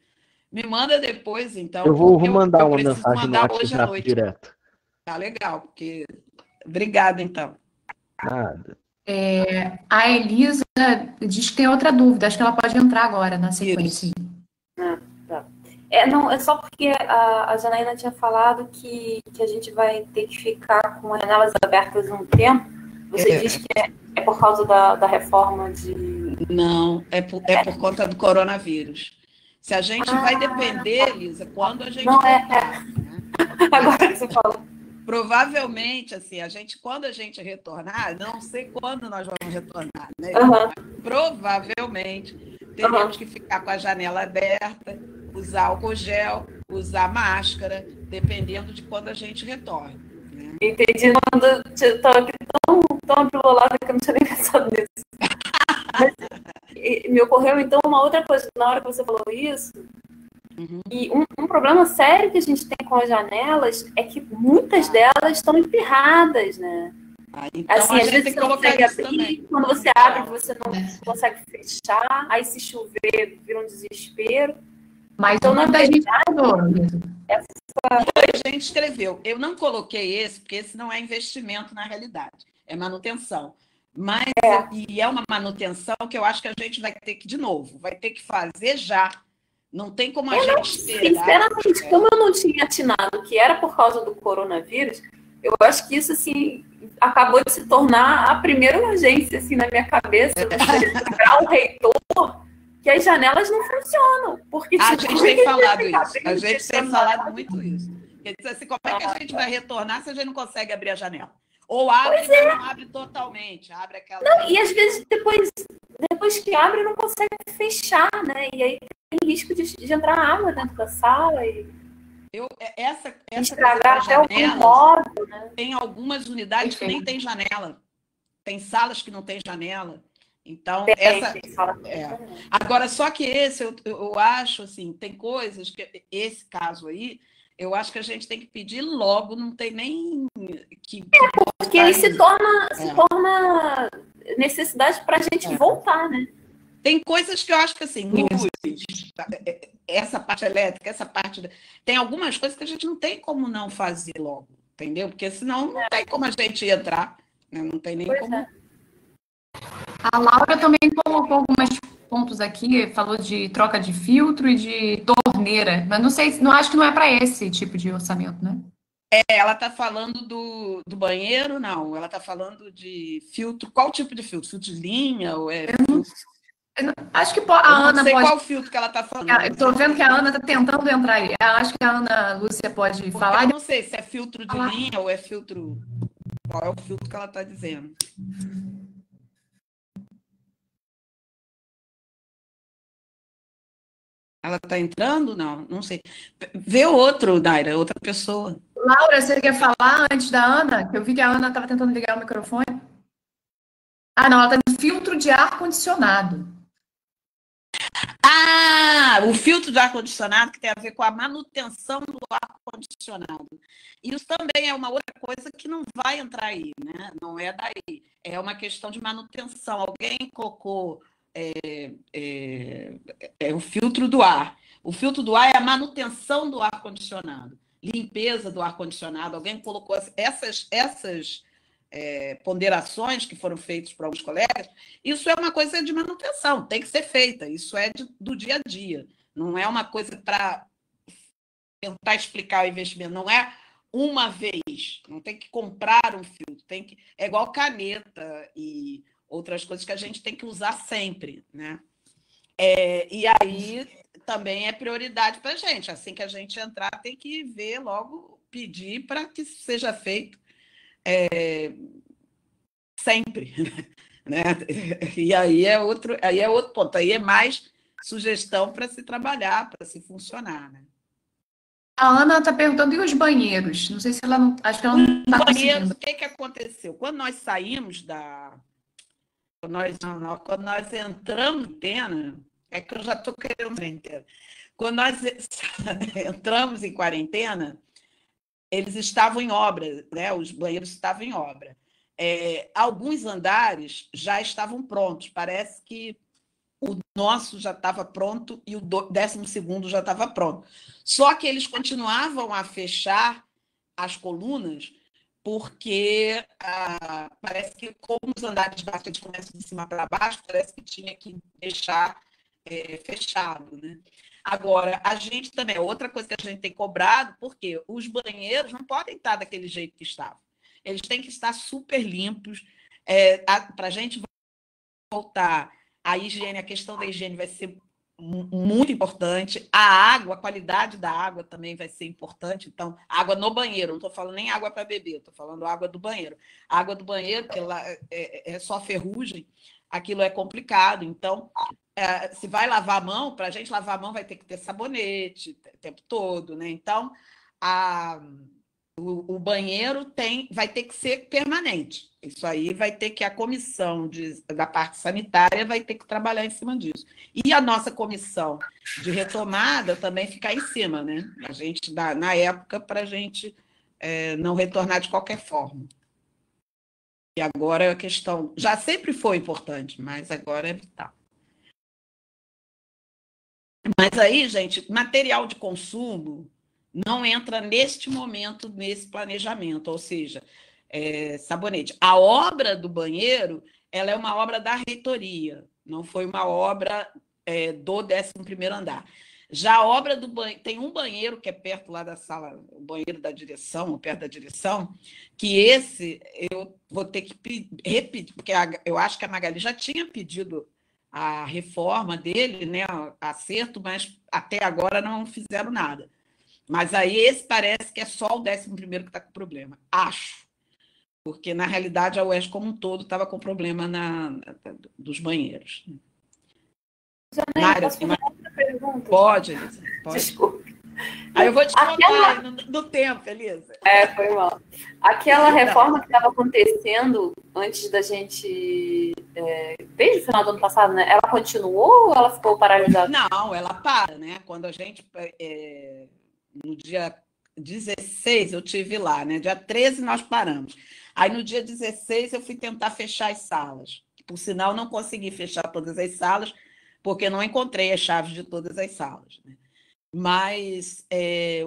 Me manda depois, então. Eu vou mandar uma mensagem no hoje à noite. Direto. Tá legal, porque... Obrigada, então. Nada. A Elisa diz que tem outra dúvida. Acho que ela pode entrar agora na sequência. Tá. Não, é só porque a Janaína tinha falado que a gente vai ter que ficar com as janelas abertas um tempo. Você diz que é por causa da reforma de... Não, é por conta do coronavírus. Se a gente vai depender, Elisa, quando a gente retornar. Né? Agora que você falou. Provavelmente, assim, quando a gente retornar, não sei quando nós vamos retornar, né? Provavelmente teremos que ficar com a janela aberta, usar álcool gel, usar máscara, dependendo de quando a gente retorne. Né? Entendi. Estou aqui tão atribulada que eu não tinha nem pensado nisso. Mas, me ocorreu, então, uma outra coisa. Na hora que você falou isso, e um problema sério que a gente tem com as janelas é que muitas delas estão emperradas, né? Então, assim, às vezes você não consegue abrir, quando você abre, você não consegue fechar, aí se chover, vira um desespero. Mas então, na verdade, a gente escreveu. Eu não coloquei esse, porque esse não é investimento na realidade, é manutenção. Mas é uma manutenção que eu acho que a gente vai ter que, de novo, vai ter que fazer já. Não tem como a gente esperar. Sinceramente, como eu não tinha atinado que era por causa do coronavírus, eu acho que isso, assim, acabou de se tornar a primeira urgência, assim, na minha cabeça. Lembrar o reitor que as janelas não funcionam. Porque, A tipo, gente tem falado fica isso. A abrindo gente e tem fechando falado muito isso. Quer dizer assim, como é que a gente vai retornar se a gente não consegue abrir a janela? Ou abre, mas não abre totalmente. Abre aquela... E às vezes depois que abre não consegue fechar, né? E aí tem risco de entrar água dentro da sala e Essa estragar coisa das até o janelas, móvel, né? tem algumas unidades que nem tem janela. Tem salas que não tem janela. Então, Agora, só que esse, eu acho, assim, tem coisas que... Esse caso aí, eu acho que a gente tem que pedir logo, não tem nem que... Porque aí se torna necessidade para a gente voltar, né? Tem coisas que eu acho que, assim, luz, essa parte elétrica, essa parte... Tem algumas coisas que a gente não tem como não fazer logo, entendeu? Porque senão não tem como a gente entrar, né? Não tem nem como... A Laura também colocou alguns pontos aqui, falou de troca de filtro e de torneira, mas não sei, acho que não é para esse tipo de orçamento, né? Ela está falando do banheiro, não. Ela está falando de filtro. Qual tipo de filtro? Filtro de linha? Ou Acho que a Ana não sei pode... qual filtro que ela está falando. Estou vendo que a Ana está tentando entrar aí. Acho que a Ana Lúcia pode falar. Eu não sei se é filtro de linha ou é filtro... Qual é o filtro que ela está dizendo? Ela está entrando? Não, não sei. Vê outro, Daira, outra pessoa. Laura, você quer falar antes da Ana? Eu vi que a Ana estava tentando ligar o microfone. Ah, não, ela está no filtro de ar-condicionado. O filtro de ar-condicionado que tem a ver com a manutenção do ar-condicionado. Isso também é uma outra coisa que não vai entrar aí, né? Não é daí. É uma questão de manutenção. Alguém colocou o filtro do ar. O filtro do ar é a manutenção do ar-condicionado, limpeza do ar-condicionado. Alguém colocou essas ponderações que foram feitas por alguns colegas. Isso é uma coisa de manutenção, tem que ser feita. Isso é do dia a dia. Não é uma coisa para tentar explicar o investimento. Não é uma vez. Não tem que comprar um filtro. É igual caneta e outras coisas que a gente tem que usar sempre, né? E aí também é prioridade para a gente. Assim que a gente entrar, tem que ver logo, pedir para que seja feito sempre, né? E aí é outro ponto. Aí é mais sugestão para se trabalhar, para se funcionar, né? A Ana está perguntando, e os banheiros? Não sei se ela não... Acho que ela não está conseguindo. O que aconteceu? Quando nós saímos quando nós entramos em quarentena, é que eu já estou querendo quarentena. Quando nós entramos em quarentena, eles estavam em obra, né? Os banheiros estavam em obra. Alguns andares já estavam prontos. Parece que o nosso já estava pronto e o 12º já estava pronto. Só que eles continuavam a fechar as colunas porque parece que, como os andares de baixo eles começam de cima para baixo, parece que tinha que deixar fechado, né? Agora, a gente também, outra coisa que a gente tem cobrado, porque os banheiros não podem estar daquele jeito que estavam. Eles têm que estar super limpos. Para a gente voltar à higiene, a questão da higiene vai ser muito importante. A água, a qualidade da água também vai ser importante. Então, água no banheiro, não estou falando nem água para beber, estou falando água do banheiro. A água do banheiro, que lá é só ferrugem, aquilo é complicado. Então, se vai lavar a mão, para a gente lavar a mão vai ter que ter sabonete o tempo todo, né? Então, o banheiro vai ter que ser permanente. Isso aí vai ter que a comissão da parte sanitária vai ter que trabalhar em cima disso. E a nossa comissão de retomada também ficar em cima, né? A gente dá na época para a gente não retornar de qualquer forma. E agora a questão já sempre foi importante, mas agora é vital. Mas aí, gente, material de consumo não entra neste momento, nesse planejamento, ou seja, sabonete. A obra do banheiro, ela é uma obra da reitoria, não foi uma obra do 11º andar. Já a obra do banheiro, tem um banheiro que é perto lá da sala, o banheiro da direção, perto da direção, que esse eu vou ter que repetir, porque eu acho que a Magali já tinha pedido a reforma dele, né, acerto, mas até agora não fizeram nada. Mas aí esse parece que é só o 11º que está com problema, acho. Porque, na realidade, a UERJ como um todo estava com problema dos banheiros. Janaína, posso fazer outra pergunta? Pode, Elisa. Pode. Desculpa. Aí eu vou te contar no tempo, Elisa. Foi mal. Aquela reforma que estava acontecendo antes da gente... desde o final do ano passado, né? Ela continuou ou ela ficou paralisada? Não, ela para, né? Quando a gente... no dia 16 eu tive lá, né? Dia 13 nós paramos. Aí no dia 16 eu fui tentar fechar as salas. Por sinal, não consegui fechar todas as salas, porque não encontrei as chaves de todas as salas, né? Mas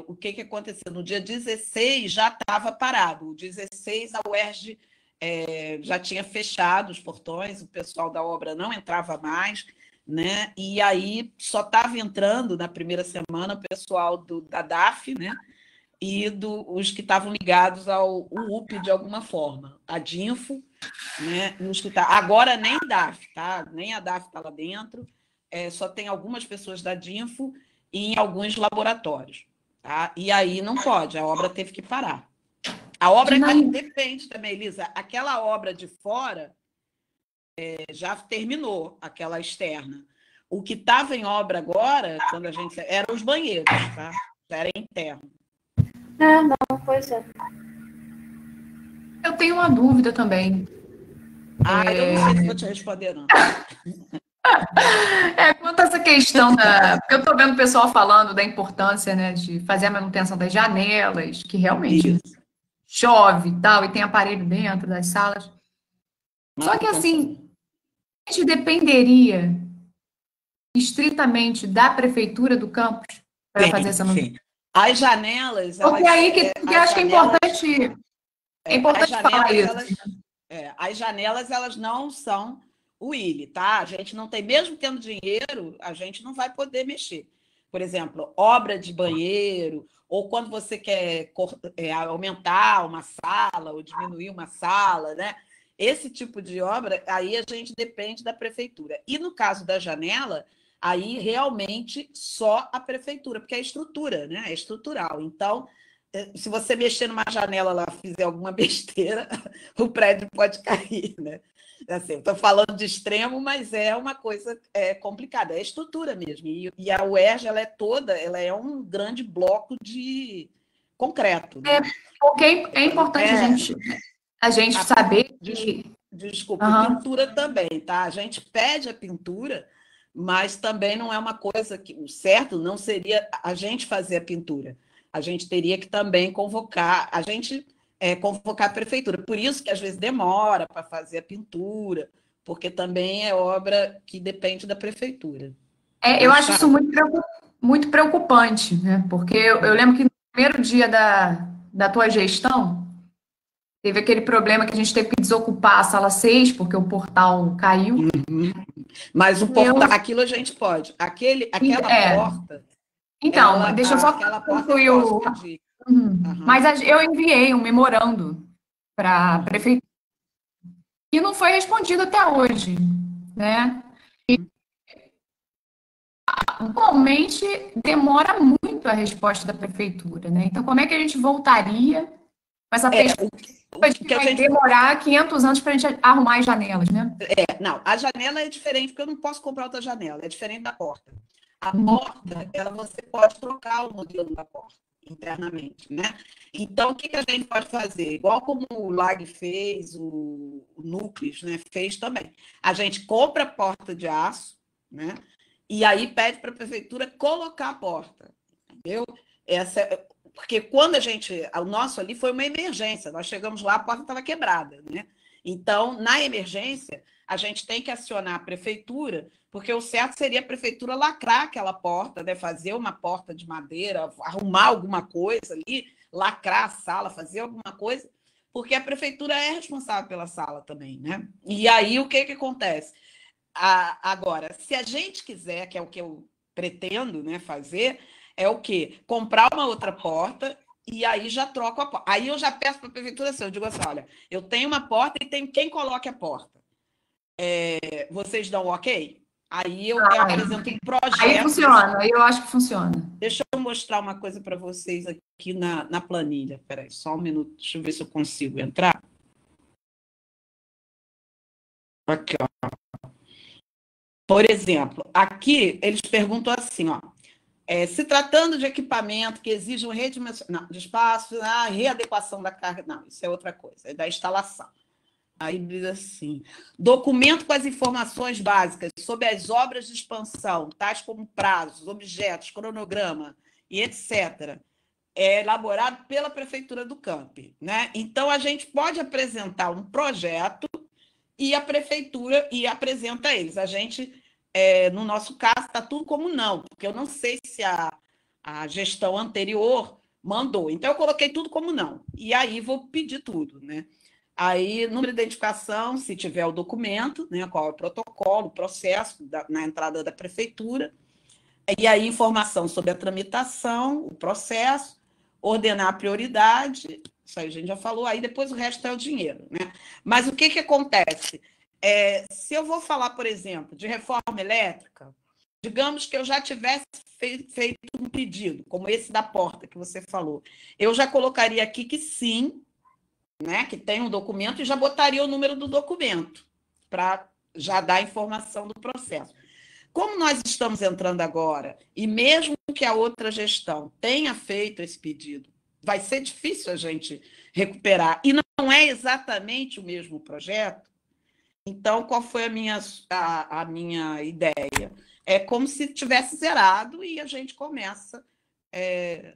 o que aconteceu? No dia 16 já estava parado. O 16 a UERJ já tinha fechado os portões, o pessoal da obra não entrava mais, né? E aí só estava entrando na primeira semana o pessoal da DAF, né? E os que estavam ligados ao UP de alguma forma, a Dinfo, né? Agora nem DAF, tá? Nem a DAF está lá dentro, só tem algumas pessoas da Dinfo e em alguns laboratórios, tá? E aí não pode, a obra teve que parar. A obra depende também, Elisa, aquela obra de fora já terminou, aquela externa. O que estava em obra agora, quando a gente... eram os banheiros, tá? Já era interno. Não, pois é. Eu tenho uma dúvida também. Eu não sei se vou te responder, não. Quanto a essa questão porque eu estou vendo o pessoal falando da importância, né, de fazer a manutenção das janelas, que realmente chove e tal, e tem aparelho dentro das salas. Só que, assim, a gente dependeria estritamente da prefeitura do campus para fazer essa manutenção. As janelas... Porque aí que eu acho que é importante falar isso. As janelas, elas não são o ILE, tá? A gente não tem, mesmo tendo dinheiro, a gente não vai poder mexer. Por exemplo, obra de banheiro, ou quando você quer aumentar uma sala ou diminuir uma sala, né? Esse tipo de obra, aí a gente depende da prefeitura. E no caso da janela, aí realmente só a prefeitura, porque é estrutura, né? É estrutural. Então, se você mexer numa janela lá, fizer alguma besteira, o prédio pode cair, né? Assim, estou falando de extremo, mas é uma coisa complicada, é estrutura mesmo. E a UERJ, ela é um grande bloco de concreto. Né? Porque é importante a gente saber que... Desculpa, pintura também, tá? A gente pede a pintura, mas também não é uma coisa que... O certo não seria a gente fazer a pintura. A gente teria que também convocar a prefeitura. Por isso que às vezes demora para fazer a pintura, porque também é obra que depende da prefeitura. Eu acho isso muito preocupante, né? Porque eu lembro que no primeiro dia da tua gestão, teve aquele problema que a gente teve que desocupar a sala 6, porque o portal caiu. Mas o portal, aquilo a gente pode. Aquela porta... Então, deixa eu só concluir o... Mas eu enviei um memorando para a prefeitura e não foi respondido até hoje, né? E, atualmente, demora muito a resposta da prefeitura, né? Então, como é que a gente voltaria com essa perspectiva de que vai demorar 500 anos para a gente arrumar as janelas, né? Não, a janela é diferente, porque eu não posso comprar outra janela, é diferente da porta. A porta, você pode trocar o modelo da porta internamente, né? Então, o que a gente pode fazer? Igual como o LAG fez, o Núcleos, né, fez também. A gente compra a porta de aço, né? E aí pede para a prefeitura colocar a porta, entendeu? Porque quando o nosso ali foi uma emergência, nós chegamos lá, a porta estava quebrada, né? Então, na emergência, a gente tem que acionar a prefeitura, porque o certo seria a prefeitura lacrar aquela porta, né? Fazer uma porta de madeira, arrumar alguma coisa ali, lacrar a sala, fazer alguma coisa, porque a prefeitura é responsável pela sala também, né? E aí, o que acontece? Agora, se a gente quiser, que é o que eu pretendo, né, fazer, é o quê? Comprar uma outra porta e aí já troco a porta. Aí eu já peço para a prefeitura assim, eu digo assim, olha, eu tenho uma porta e tem quem coloque a porta. Vocês dão ok? Aí eu apresento um projeto. Aí funciona, aí eu acho que funciona. Deixa eu mostrar uma coisa para vocês aqui na planilha. Espera aí, só um minuto, deixa eu ver se eu consigo entrar. Aqui, ó. Por exemplo, aqui eles perguntam assim, ó. Se tratando de equipamento que exige um redimensionamento de espaço, readequação da carga, não, isso é outra coisa, é da instalação. Aí diz assim, documento com as informações básicas sobre as obras de expansão, tais como prazos, objetos, cronograma e etc., é elaborado pela Prefeitura do Campi, né? Então, a gente pode apresentar um projeto e a Prefeitura apresenta eles. A gente, no nosso caso, está tudo como não, porque eu não sei se a gestão anterior mandou. Então, eu coloquei tudo como não. E aí, vou pedir tudo, né? Aí, número de identificação, se tiver o documento, né, qual é o protocolo, o processo na entrada da prefeitura, e aí informação sobre a tramitação, o processo, ordenar a prioridade, isso aí a gente já falou, aí depois o resto é o dinheiro, né? Mas o que acontece? Se eu vou falar, por exemplo, de reforma elétrica, digamos que eu já tivesse feito um pedido, como esse da porta que você falou, eu já colocaria aqui que sim, né, que tem um documento, e já botaria o número do documento, para já dar a informação do processo. Como nós estamos entrando agora, e mesmo que a outra gestão tenha feito esse pedido, vai ser difícil a gente recuperar, e não é exatamente o mesmo projeto, então qual foi a minha ideia? É como se tivesse zerado e a gente começa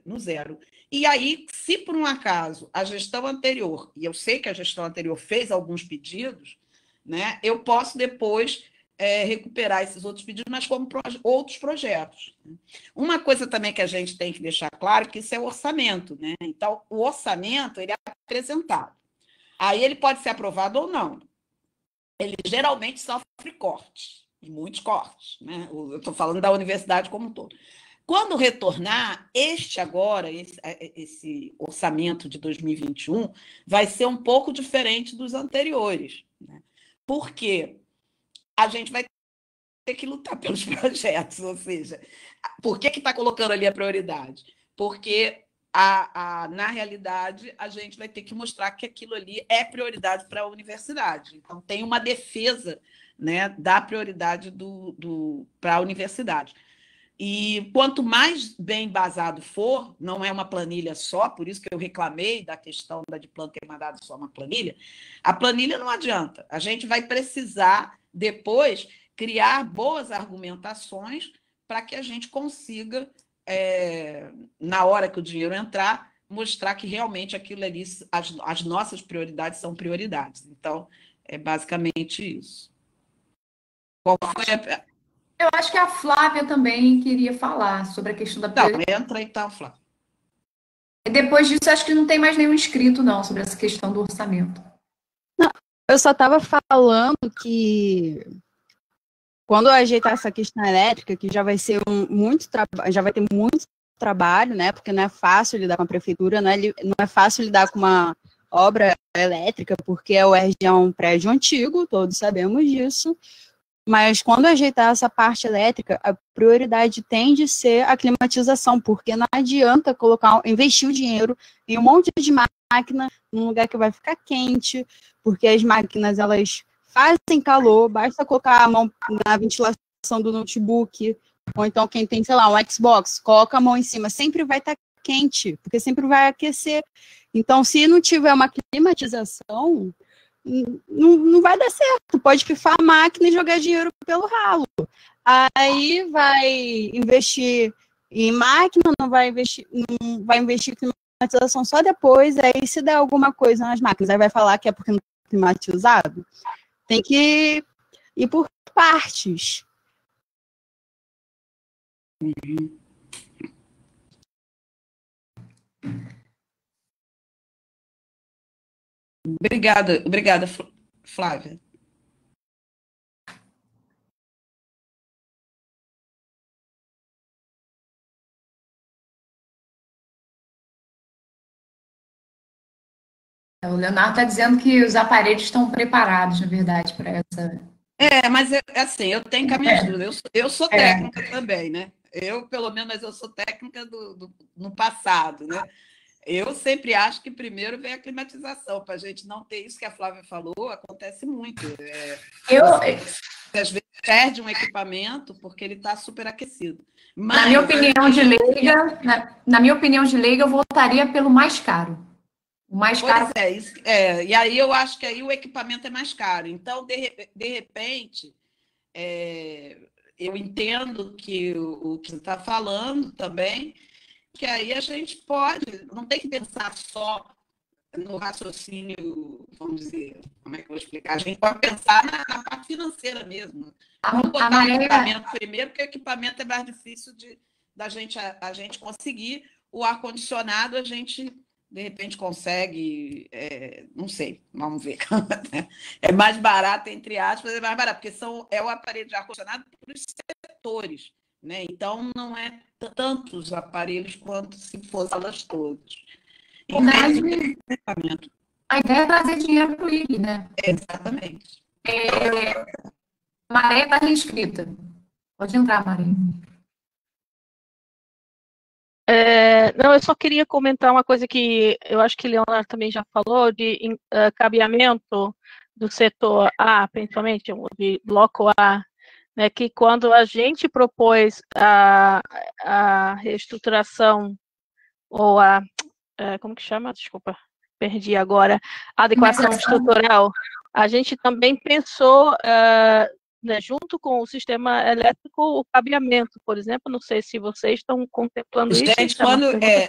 no zero. E aí, se por um acaso a gestão anterior, e eu sei que a gestão anterior fez alguns pedidos, né, eu posso depois recuperar esses outros pedidos, mas como outros projetos. Uma coisa também que a gente tem que deixar claro que isso é o orçamento, né? Então, o orçamento ele é apresentado. Aí ele pode ser aprovado ou não. Ele geralmente sofre cortes, e muitos cortes, né? Eu estou falando da universidade como um todo. Quando retornar, esse orçamento de 2021 vai ser um pouco diferente dos anteriores, né? Porque a gente vai ter que lutar pelos projetos, ou seja, por que está colocando ali a prioridade? Porque, na realidade, a gente vai ter que mostrar que aquilo ali é prioridade para a universidade. Então, tem uma defesa, né, da prioridade para a universidade. E quanto mais bem embasado for, não é uma planilha só, por isso que eu reclamei da questão da Diplan ter mandado só uma planilha, a planilha não adianta. A gente vai precisar, depois, criar boas argumentações para que a gente consiga, na hora que o dinheiro entrar, mostrar que realmente aquilo ali, as nossas prioridades são prioridades. Então, é basicamente isso. Qual foi a... Eu acho que a Flávia também queria falar sobre a questão da prioridade. Não, entra então, Flávia. Depois disso, acho que não tem mais nenhum inscrito, não, sobre essa questão do orçamento. Não, eu só estava falando que quando eu ajeitar essa questão elétrica, que já vai ser já vai ter muito trabalho, né? Porque não é fácil lidar com a prefeitura, não é fácil lidar com uma obra elétrica, porque a UERJ é um prédio antigo, todos sabemos disso. Mas quando ajeitar essa parte elétrica, a prioridade tem de ser a climatização, porque não adianta investir o dinheiro em um monte de máquina num lugar que vai ficar quente, porque as máquinas elas fazem calor, basta colocar a mão na ventilação do notebook, ou então quem tem, sei lá, um Xbox, coloca a mão em cima, sempre vai estar quente, porque sempre vai aquecer. Então, se não tiver uma climatização, não vai dar certo, pode pifar a máquina e jogar dinheiro pelo ralo. Aí vai investir em máquina, não vai investir em climatização só depois, aí se der alguma coisa nas máquinas, aí vai falar que é porque não é climatizado. Tem que ir por partes. Obrigada, Flávia. O Leonardo está dizendo que os aparelhos estão preparados, na verdade, para essa. Mas assim, eu tenho que minhas dúvidas. Eu sou técnica também, né? Pelo menos, eu sou técnica no passado, né? Eu sempre acho que primeiro vem a climatização, para a gente não ter isso que a Flávia falou, acontece muito. Você, às vezes, perde um equipamento porque ele está superaquecido. Mas, na minha opinião de leiga, eu votaria pelo mais caro. O mais caro. E aí eu acho que aí o equipamento é mais caro. Então, de repente, eu entendo que o que você está falando também, que aí a gente pode, não tem que pensar só no raciocínio, vamos dizer, como é que eu vou explicar? A gente pode pensar na parte financeira mesmo. Vamos botar o equipamento primeiro, porque o equipamento é mais difícil da gente conseguir. O ar-condicionado a gente, de repente, consegue, não sei, vamos ver. É mais barato, entre aspas, é mais barato, porque é o aparelho de ar-condicionado para os setores, né? Então, não é tantos aparelhos quanto se fossem elas todas. A ideia é trazer dinheiro para o IG, né? Exatamente. Maré está reinscrita. Pode entrar, Maré. Não, eu só queria comentar uma coisa que eu acho que o Leonardo também já falou, de cabeamento do setor A, principalmente, de bloco A, né, que quando a gente propôs a reestruturação, ou como que chama? Desculpa, perdi agora. A adequação estrutural, a gente também pensou, né, junto com o sistema elétrico, o cabeamento, por exemplo. Não sei se vocês estão contemplando isso. Gente,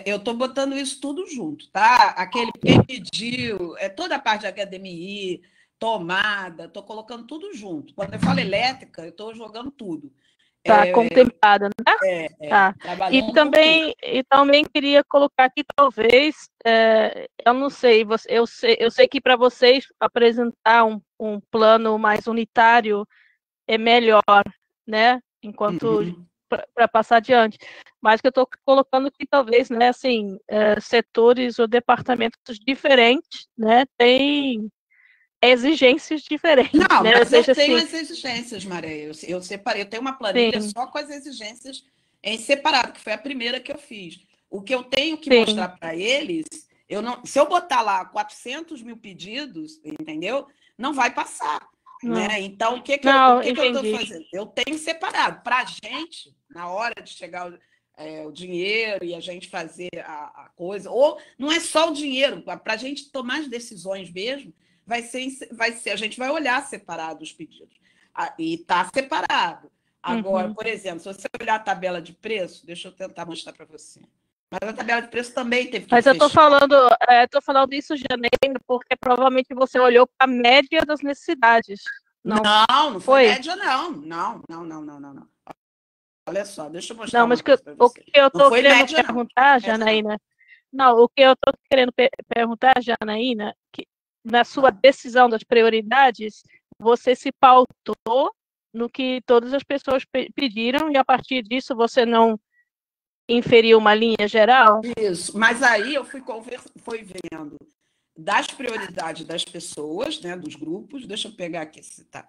eu estou botando isso tudo junto, tá? Quem pediu, toda a parte de HDMI, tomada, estou colocando tudo junto. Quando eu falo elétrica, eu estou jogando tudo. Está contemplada, né? Tá. E também queria colocar aqui, talvez, eu não sei, eu sei que para vocês apresentar um plano mais unitário é melhor, né? Enquanto para passar adiante. Mas que eu estou colocando que talvez, né, assim, setores ou departamentos diferentes, né, têm exigências diferentes. Não, né? mas eu tenho as exigências, Maré. Eu separei, eu tenho uma planilha só com as exigências em separado, que foi a primeira que eu fiz. O que eu tenho que mostrar para eles, se eu botar lá 400 mil pedidos, entendeu? Não vai passar. Né? Então, o que eu estou fazendo? Eu tenho separado. Para a gente, na hora de chegar o dinheiro e a gente fazer a coisa, ou não é só o dinheiro, para a gente tomar as decisões mesmo, vai ser, a gente vai olhar separado os pedidos. E está separado. Agora, por exemplo, se você olhar a tabela de preço, deixa eu tentar mostrar para você. Mas a tabela de preço também teve que Mas eu estou falando isso, janeiro, porque provavelmente você olhou para a média das necessidades. Não foi média, não. Não. Olha só, deixa eu mostrar. Não, mas o que eu estou querendo perguntar, Janaína, o que eu estou querendo perguntar, Janaína, que na sua decisão das prioridades, você se pautou no que todas as pessoas pediram e a partir disso você não inferiu uma linha geral? Isso, mas aí eu fui vendo das prioridades das pessoas, né, dos grupos. Deixa eu pegar aqui se tá.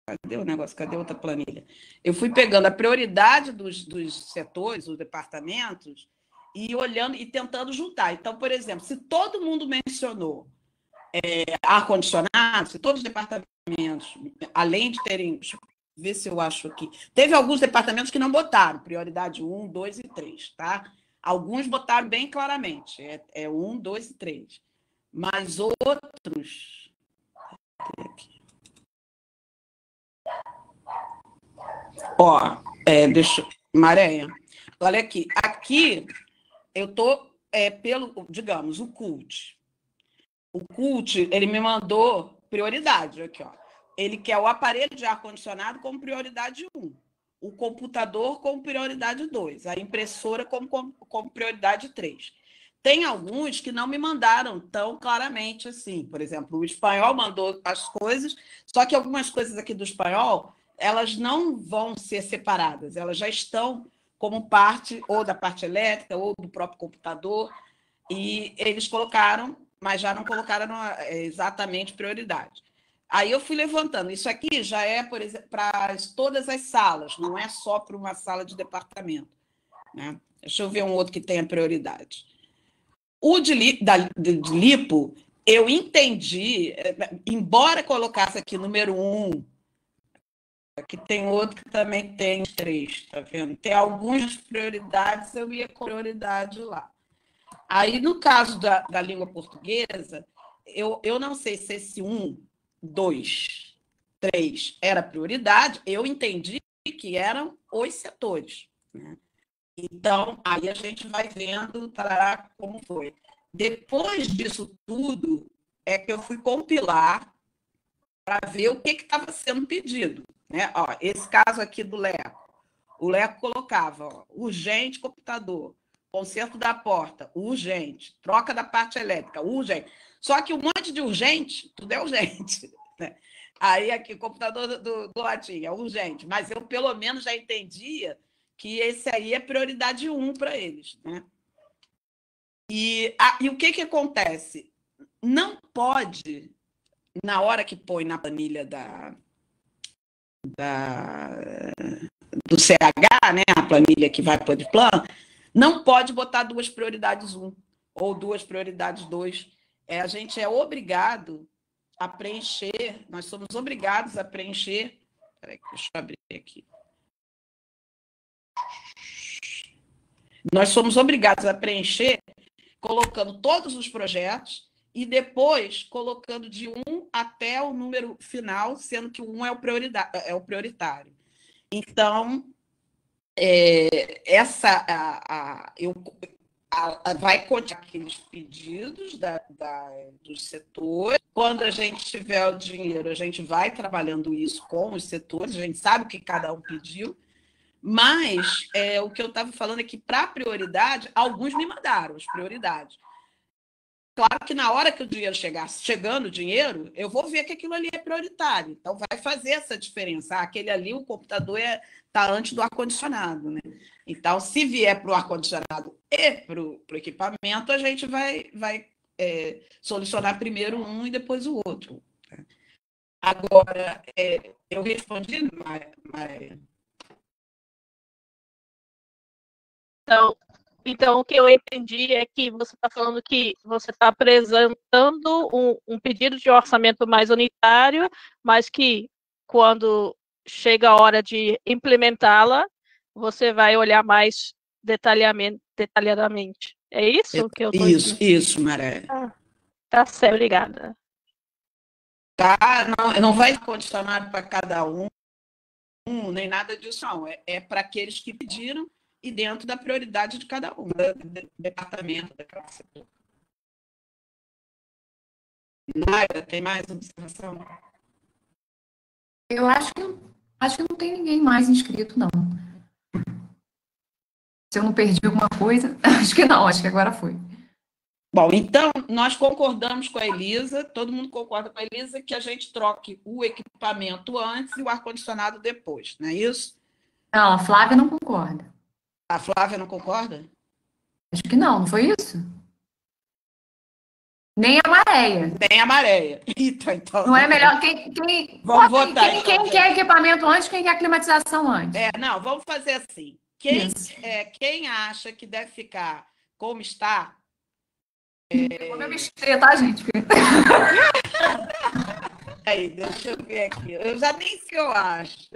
Cadê o negócio? Cadê outra planilha? Eu fui pegando a prioridade dos setores, os departamentos, e olhando e tentando juntar. Então, por exemplo, se todo mundo mencionou ar-condicionado, se todos os departamentos, além de terem... Deixa eu ver se eu acho aqui. Teve alguns departamentos que não botaram prioridade 1, 2 e 3, tá? Alguns botaram bem claramente. 1, 2 e 3. Mas outros... deixa... Maréia, olha aqui. Aqui eu estou digamos, o CULT. O CULT, ele me mandou prioridade aqui, ó. Ele quer o aparelho de ar-condicionado como prioridade 1, o computador como prioridade 2, a impressora como prioridade 3. Tem alguns que não me mandaram tão claramente assim. Por exemplo, o espanhol mandou as coisas, só que algumas coisas aqui do espanhol, elas não vão ser separadas, elas já estão como parte ou da parte elétrica ou do próprio computador, e eles colocaram, mas já não colocaram exatamente prioridade. Aí eu fui levantando. Isso aqui já é, por exemplo, para todas as salas, não é só para uma sala de departamento, né? Deixa eu ver um outro que tenha prioridade. O de lipo, eu entendi, embora colocasse aqui número 1, aqui tem outro que também tem 3, tá vendo? Tem algumas prioridades, eu ia com prioridade lá. Aí, no caso da língua portuguesa, eu não sei se esse 1, 2, 3 era prioridade, eu entendi que eram os setores, né? Então, aí a gente vai vendo tarará, como foi. Depois disso tudo, é que eu fui compilar para ver o que estava sendo pedido, né? Ó, esse caso aqui do Leco. O Leco colocava, ó, urgente computador, conserto da porta, urgente, troca da parte elétrica, urgente. Só que um monte de urgente, tudo é urgente, né? Aí aqui, computador do Latinha, urgente. Mas eu, pelo menos, já entendia que esse aí é prioridade 1 para eles, né? E o que acontece? Não pode, na hora que põe na planilha do CH, né, a planilha que vai para o plano, não pode botar 2 prioridades 1 ou 2 prioridades 2. A gente é obrigado a preencher, nós somos obrigados a preencher. Peraí, deixa eu abrir aqui. Nós somos obrigados a preencher colocando todos os projetos e depois colocando de 1 até o número final, sendo que o 1 é o prioritário. Então, vai contar aqueles pedidos dos setores. Quando a gente tiver o dinheiro, a gente vai trabalhando isso com os setores, a gente sabe o que cada um pediu. Mas o que eu estava falando é que, para prioridade, alguns me mandaram as prioridades. Claro que na hora que o dinheiro chegar, chegando o dinheiro, eu vou ver que aquilo ali é prioritário. Então, vai fazer essa diferença. Aquele ali, o computador está antes do ar-condicionado, né? Então, se vier para o ar-condicionado e para o equipamento, a gente vai solucionar primeiro um e depois o outro. Agora, eu respondi, Maria? Então, o que eu entendi é que você está falando que você está apresentando um pedido de orçamento mais unitário, mas que quando chega a hora de implementá-la, você vai olhar mais detalhadamente. É isso que eu estou dizendo? Isso, Maré. Tá certo, obrigada. Tá, não vai condicionar para cada um, nem nada disso, não. É para aqueles que pediram e dentro da prioridade de cada um, do departamento, da classe. Naira, tem mais observação? Eu acho que não tem ninguém mais inscrito, não. Se eu não perdi alguma coisa, acho que não, acho que agora foi. Bom, então, nós concordamos com a Elisa, todo mundo concorda com a Elisa, que a gente troque o equipamento antes e o ar-condicionado depois, não é isso? Não, a Flávia não concorda. A Flávia não concorda? Acho que não foi isso? Nem a Maréia. Nem a Maréia. Então, não é melhor... Vamos votar. Quem quer equipamento antes, quem quer climatização antes? Não, vamos fazer assim. Quem acha que deve ficar como está... Eu vou me abster, tá, gente? Aí, deixa eu ver aqui. Eu já nem sei o que eu acho.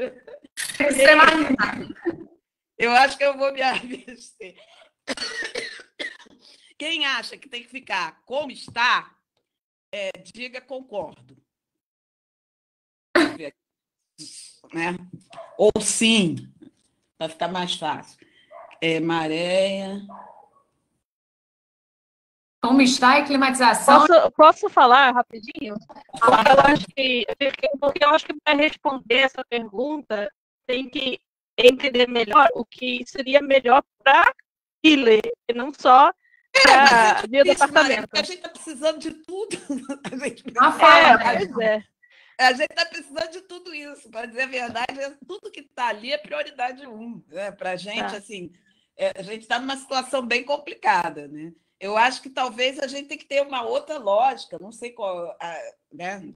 Eu acho que eu vou me abster. Quem acha que tem que ficar como está, diga concordo. Né? Ou sim, para ficar mais fácil. Maréia. Como está a climatização? Posso falar rapidinho? Eu acho que para responder essa pergunta, tem que entender melhor o que seria melhor para ele, e não só para o departamento. A gente está precisando de tudo. A gente está precisando de tudo isso. Para dizer a verdade, tudo que está ali é prioridade 1. Né? Para a gente, assim, a gente está numa situação bem complicada, né? Eu acho que talvez a gente tenha que ter uma outra lógica, não sei qual, né?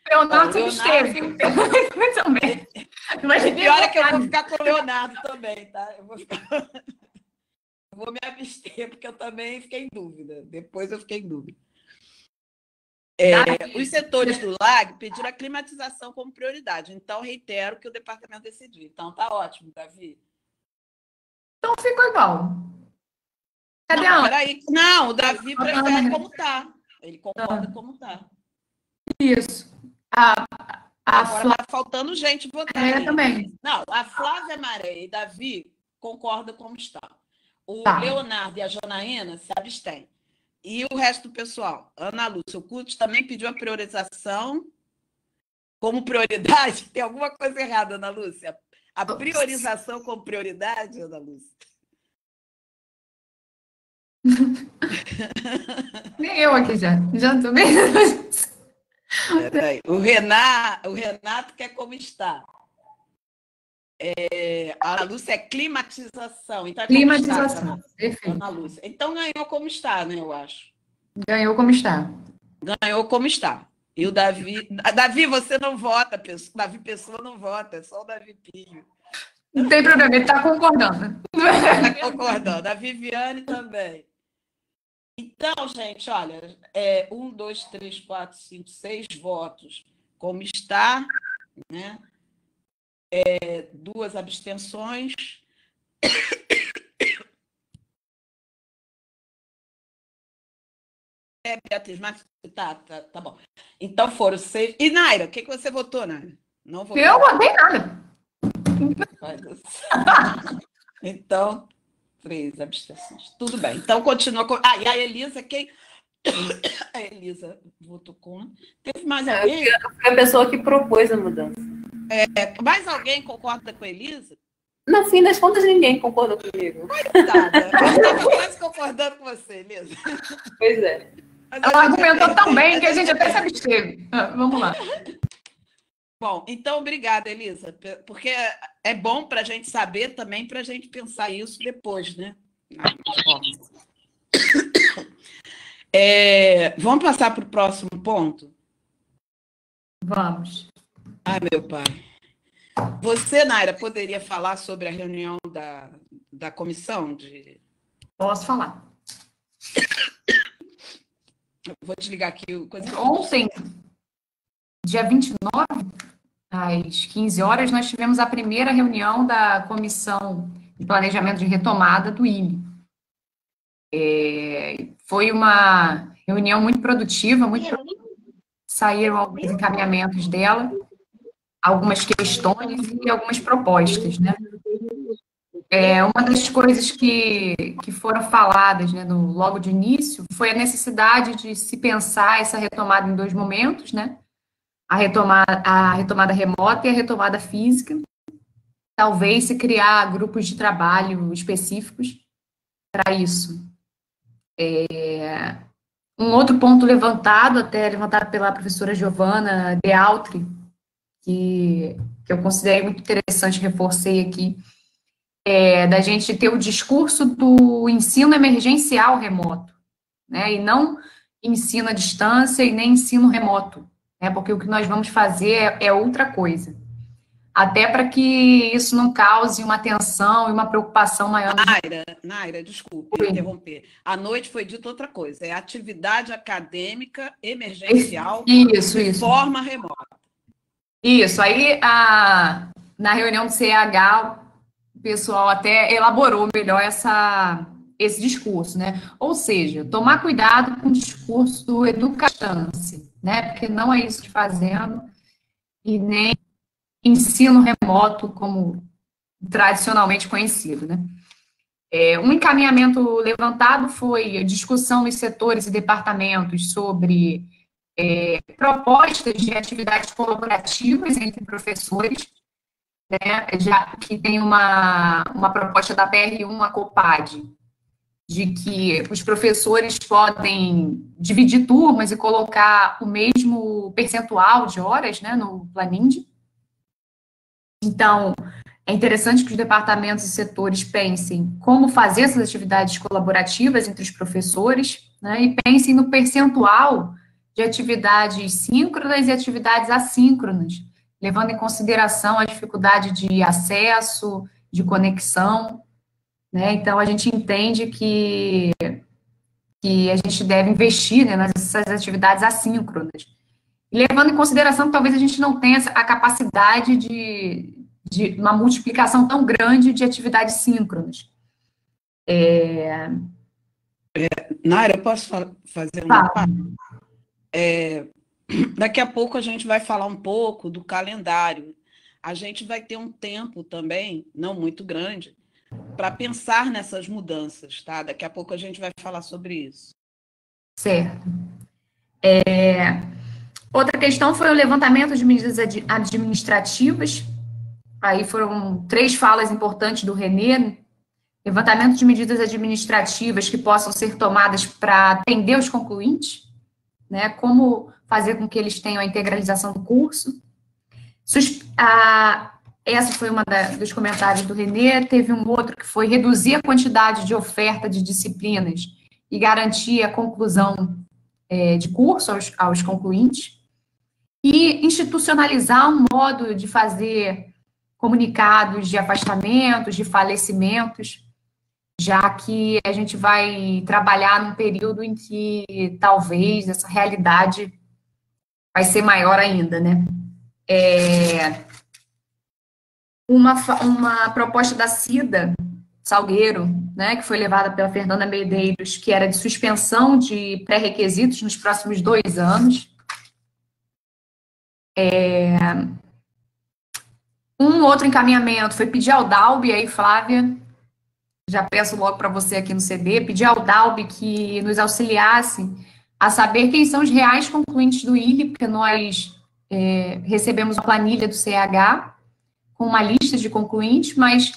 Leonardo esteve. Também. Mas pior é que eu vou ficar com o Leonardo também, tá? Eu vou me abster, porque eu também fiquei em dúvida. Depois eu fiquei em dúvida. Os setores do LAG pediram a climatização como prioridade. Então, reitero que o departamento decidiu. Então, tá ótimo, Davi. Então, ficou igual. Cadê a Ana? Peraí. Não, o Davi prefere como tá. Ele concorda como tá. Isso. Agora tá faltando gente votar. Também. Não, a Flávia Maré e Davi concordam como está. O Leonardo e a Janaína se abstêm. E o resto do pessoal? Ana Lúcia, o Curtis também pediu a priorização como prioridade. Tem alguma coisa errada, Ana Lúcia? A priorização como prioridade, Ana Lúcia? Nem eu aqui já tô bem. O Renato quer como está. A Ana Lúcia é climatização. Então climatização, perfeito. Ana Lúcia. Então ganhou como está, né, eu acho. Ganhou como está. Ganhou como está. E o Davi... Davi, você não vota, Davi Pessoa não vota, é só o Davi Pinho. Não tem problema, ele está concordando. Está concordando. A Viviane também. Então, gente, olha, 1, 2, 3, 4, 5, 6 votos como está, né? 2 abstenções. Beatriz, mas tá bom. Então foram 6. E Naira, o que você votou, Naira? Não votou? Eu votei nada. Então, 3 abstenções. Tudo bem. Então continua com. E a Elisa, quem? A Elisa votou contra. Teve mais alguém? Foi a pessoa que propôs a mudança. Mais alguém concorda com a Elisa? No fim das contas, ninguém concorda comigo. Coitada. Eu estou quase concordando com você, Elisa. Pois é. Ela argumentou tão bem que a gente até se absteve. Vamos lá. Bom, então, obrigada, Elisa, porque é bom para a gente saber também, para a gente pensar isso depois, né? Vamos passar para o próximo ponto? Vamos. Ai, meu pai. Você, Naira, poderia falar sobre a reunião da comissão? Posso falar. Vou desligar aqui. Ontem, dia 29, às 15 horas, nós tivemos a primeira reunião da Comissão de Planejamento de Retomada do IME. Foi uma reunião muito produtiva, saíram alguns encaminhamentos dela, algumas questões e algumas propostas, né? Uma das coisas que foram faladas, né, logo de início foi a necessidade de se pensar essa retomada em 2 momentos, né? A retomada remota e a retomada física. Talvez se criar grupos de trabalho específicos para isso. Um outro ponto levantado pela professora Giovana De Altri, que eu considerei muito interessante, reforcei aqui, da gente ter o discurso do ensino emergencial remoto, né, e não ensino à distância e nem ensino remoto, né, porque o que nós vamos fazer é outra coisa, até para que isso não cause uma tensão e uma preocupação maior. Naira, desculpe interromper. À noite foi dito outra coisa, é atividade acadêmica emergencial de forma remota. Isso, aí na reunião do CEH, o pessoal até elaborou melhor esse discurso, né? Ou seja, tomar cuidado com o discurso do educância, né? Porque não é isso que fazemos, e nem ensino remoto como tradicionalmente conhecido, né? Um encaminhamento levantado foi a discussão nos setores e departamentos sobre propostas de atividades colaborativas entre professores, né, já que tem uma proposta da PR1, a COPAD, de que os professores podem dividir turmas e colocar o mesmo percentual de horas, né, no Planinde. Então, é interessante que os departamentos e setores pensem como fazer essas atividades colaborativas entre os professores, né, e pensem no percentual de atividades síncronas e atividades assíncronas, levando em consideração a dificuldade de acesso, de conexão, né? Então, a gente entende que a gente deve investir, né, nessas atividades assíncronas. E levando em consideração que talvez a gente não tenha a capacidade de uma multiplicação tão grande de atividades síncronas. Naira, eu posso fazer uma parte? Daqui a pouco a gente vai falar um pouco do calendário. A gente vai ter um tempo também, não muito grande, para pensar nessas mudanças, tá? Daqui a pouco a gente vai falar sobre isso. Certo. Outra questão foi o levantamento de medidas administrativas. Aí foram 3 falas importantes do René. Levantamento de medidas administrativas que possam ser tomadas para atender os concluintes, né? Como fazer com que eles tenham a integralização do curso. Essa foi uma dos comentários do René. Teve um outro que foi reduzir a quantidade de oferta de disciplinas e garantir a conclusão de curso aos concluintes. E institucionalizar um modo de fazer comunicados de afastamentos, de falecimentos, já que a gente vai trabalhar num período em que talvez essa realidade vai ser maior ainda, né? Uma proposta da Cida Salgueiro, né, que foi levada pela Fernanda Medeiros, que era de suspensão de pré-requisitos nos próximos 2 anos. Um outro encaminhamento foi pedir ao DALB, aí, Flávia, já peço logo para você aqui no CD, pedir ao DALB que nos auxiliasse a saber quem são os reais concluintes do ILE, porque nós recebemos a planilha do CH com uma lista de concluintes, mas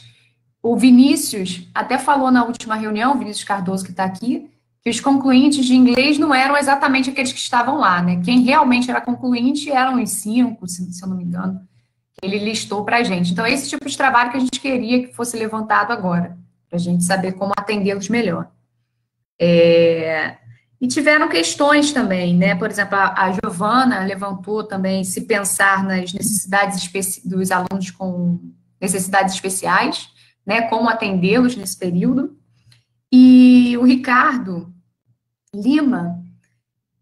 o Vinícius até falou na última reunião, o Vinícius Cardoso, que está aqui, que os concluintes de inglês não eram exatamente aqueles que estavam lá, né? Quem realmente era concluinte eram os 5, se eu não me engano, que ele listou para a gente. Então, esse tipo de trabalho que a gente queria que fosse levantado agora, para a gente saber como atendê-los melhor. E tiveram questões também, né? Por exemplo, a Giovana levantou também se pensar nas necessidades dos alunos com necessidades especiais, né? Como atendê-los nesse período. E o Ricardo Lima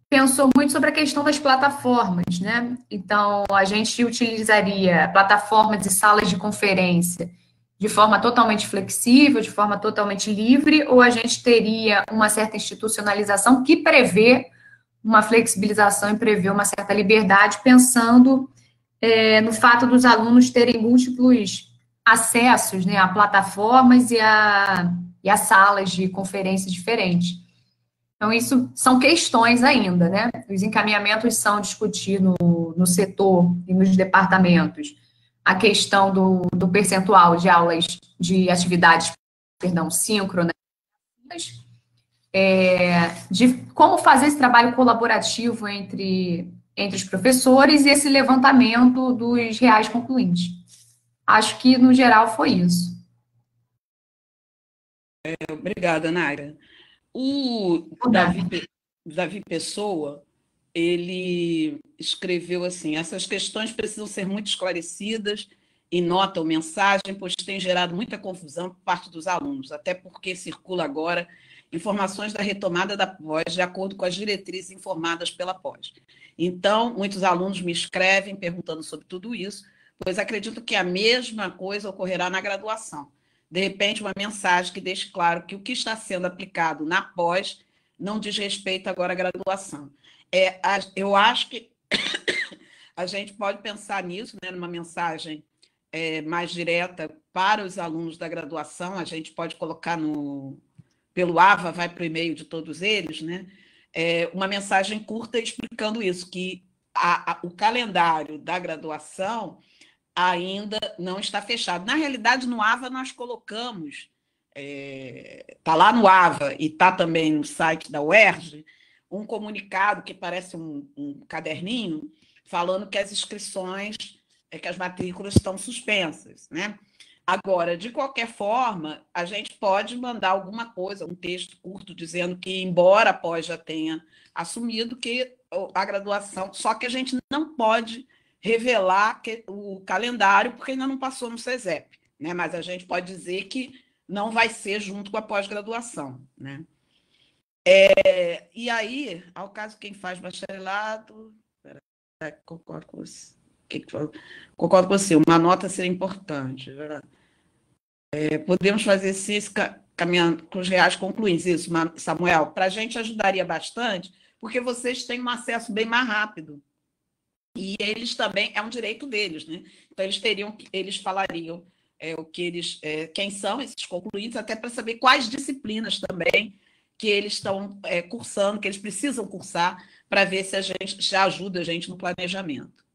pensou muito sobre a questão das plataformas, né? Então, a gente utilizaria plataformas e salas de conferência de forma totalmente flexível, de forma totalmente livre, ou a gente teria uma certa institucionalização que prevê uma flexibilização e prevê uma certa liberdade, pensando no fato dos alunos terem múltiplos acessos, né, a plataformas e a salas de conferência diferentes. Então, isso são questões ainda, né? Os encaminhamentos são discutir no setor e nos departamentos a questão do percentual de aulas de atividades, síncronas, de como fazer esse trabalho colaborativo entre os professores e esse levantamento dos reais concluintes. Acho que, no geral, foi isso. Obrigada, Naira. O Davi Pessoa, ele escreveu assim: essas questões precisam ser muito esclarecidas em nota ou mensagem, pois tem gerado muita confusão por parte dos alunos, até porque circula agora informações da retomada da pós, de acordo com as diretrizes informadas pela pós. Então, muitos alunos me escrevem perguntando sobre tudo isso, pois acredito que a mesma coisa ocorrerá na graduação. De repente, uma mensagem que deixe claro que o que está sendo aplicado na pós não diz respeito agora à graduação. Eu acho que a gente pode pensar nisso, né, numa mensagem mais direta para os alunos da graduação. A gente pode colocar pelo AVA, vai para o e-mail de todos eles, né, uma mensagem curta explicando isso, que o calendário da graduação ainda não está fechado. Na realidade, no AVA nós colocamos, está lá no AVA e está também no site da UERJ, um comunicado que parece um caderninho, falando que as inscrições, que as matrículas estão suspensas, né? Agora, de qualquer forma, a gente pode mandar alguma coisa, um texto curto, dizendo que, embora a pós já tenha assumido, que a graduação, só que a gente não pode revelar o calendário, porque ainda não passou no CESEP, né? Mas a gente pode dizer que não vai ser junto com a pós-graduação, né? E aí, ao caso, quem faz bacharelado... Concordo com você. Concordo com você, uma nota seria importante. Podemos fazer esse caminhando com os reais concluintes, isso, Samuel, para a gente ajudaria bastante, porque vocês têm um acesso bem mais rápido. E eles também, é um direito deles, né? Então, eles falariam quem são esses concluintes, até para saber quais disciplinas também que eles estão cursando, que eles precisam cursar, para ver se a gente já ajuda a gente no planejamento.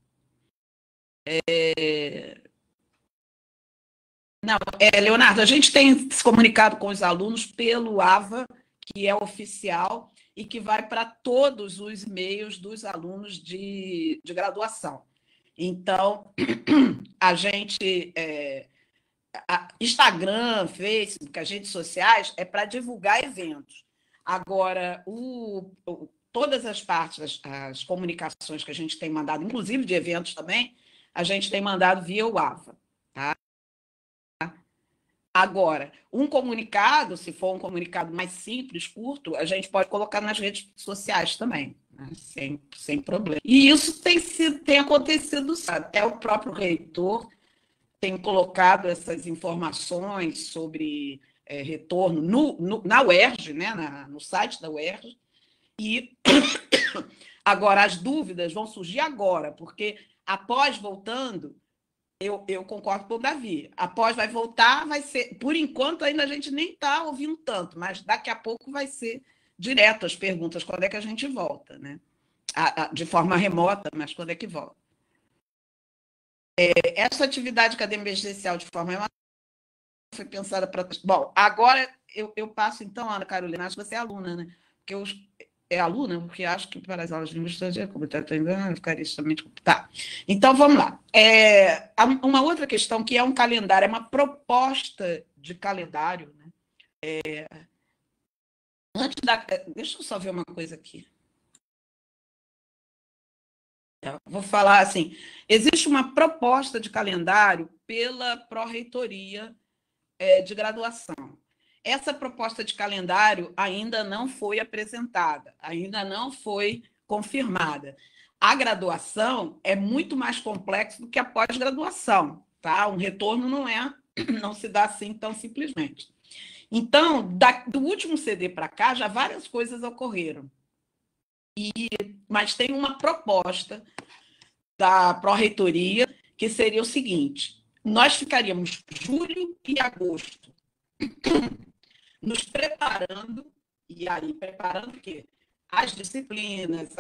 Não, Leonardo, a gente tem se comunicado com os alunos pelo AVA, que é oficial, e que vai para todos os e-mails dos alunos de graduação. Então, a gente... Instagram, Facebook, as redes sociais, é para divulgar eventos. Agora, todas as partes, as comunicações que a gente tem mandado, inclusive de eventos também, a gente tem mandado via o AVA. Tá? Agora, um comunicado, se for um comunicado mais simples, curto, a gente pode colocar nas redes sociais também, né? Sem problema. E isso tem acontecido, sabe? Até o próprio reitor tem colocado essas informações sobre retorno na UERJ, né? No site da UERJ, e agora as dúvidas vão surgir agora, porque após voltando, eu concordo com o Davi, após vai voltar, vai ser, por enquanto ainda a gente nem está ouvindo tanto, mas daqui a pouco vai ser direto as perguntas, quando é que a gente volta, né? De forma remota, mas quando é que volta? Essa atividade acadêmica emergencial de forma remota foi pensada para... Bom, agora eu passo então, Ana Carolina, acho que você é aluna, né? Porque é aluna, porque acho que para as aulas de língua estrangeira, como está entendendo, ficaria extremamente... Tá. Então, vamos lá. Uma outra questão que é um calendário, é uma proposta de calendário, né? Deixa eu só ver uma coisa aqui. Vou falar assim, existe uma proposta de calendário pela Pró-Reitoria de Graduação. Essa proposta de calendário ainda não foi apresentada, ainda não foi confirmada. A graduação é muito mais complexa do que a pós-graduação, tá? Um retorno não se dá assim tão simplesmente. Então, do último CD para cá, já várias coisas ocorreram. Mas tem uma proposta da Pró-Reitoria que seria o seguinte: nós ficaríamos julho e agosto nos preparando, e aí preparando o quê? As disciplinas,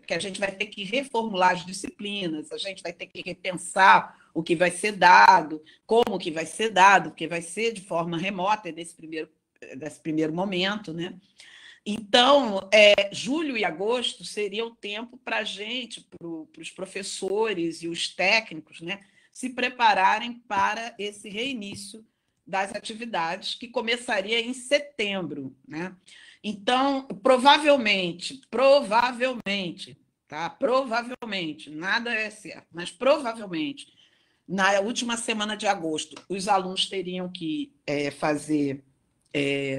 que a gente vai ter que reformular as disciplinas, a gente vai ter que repensar o que vai ser dado, como que vai ser dado, porque vai ser de forma remota desse primeiro momento, né? Então, julho e agosto seria o tempo para a gente, para os professores e os técnicos, né, se prepararem para esse reinício das atividades, que começaria em setembro, né? Então, provavelmente, tá? Provavelmente, nada é certo, mas provavelmente, na última semana de agosto, os alunos teriam que fazer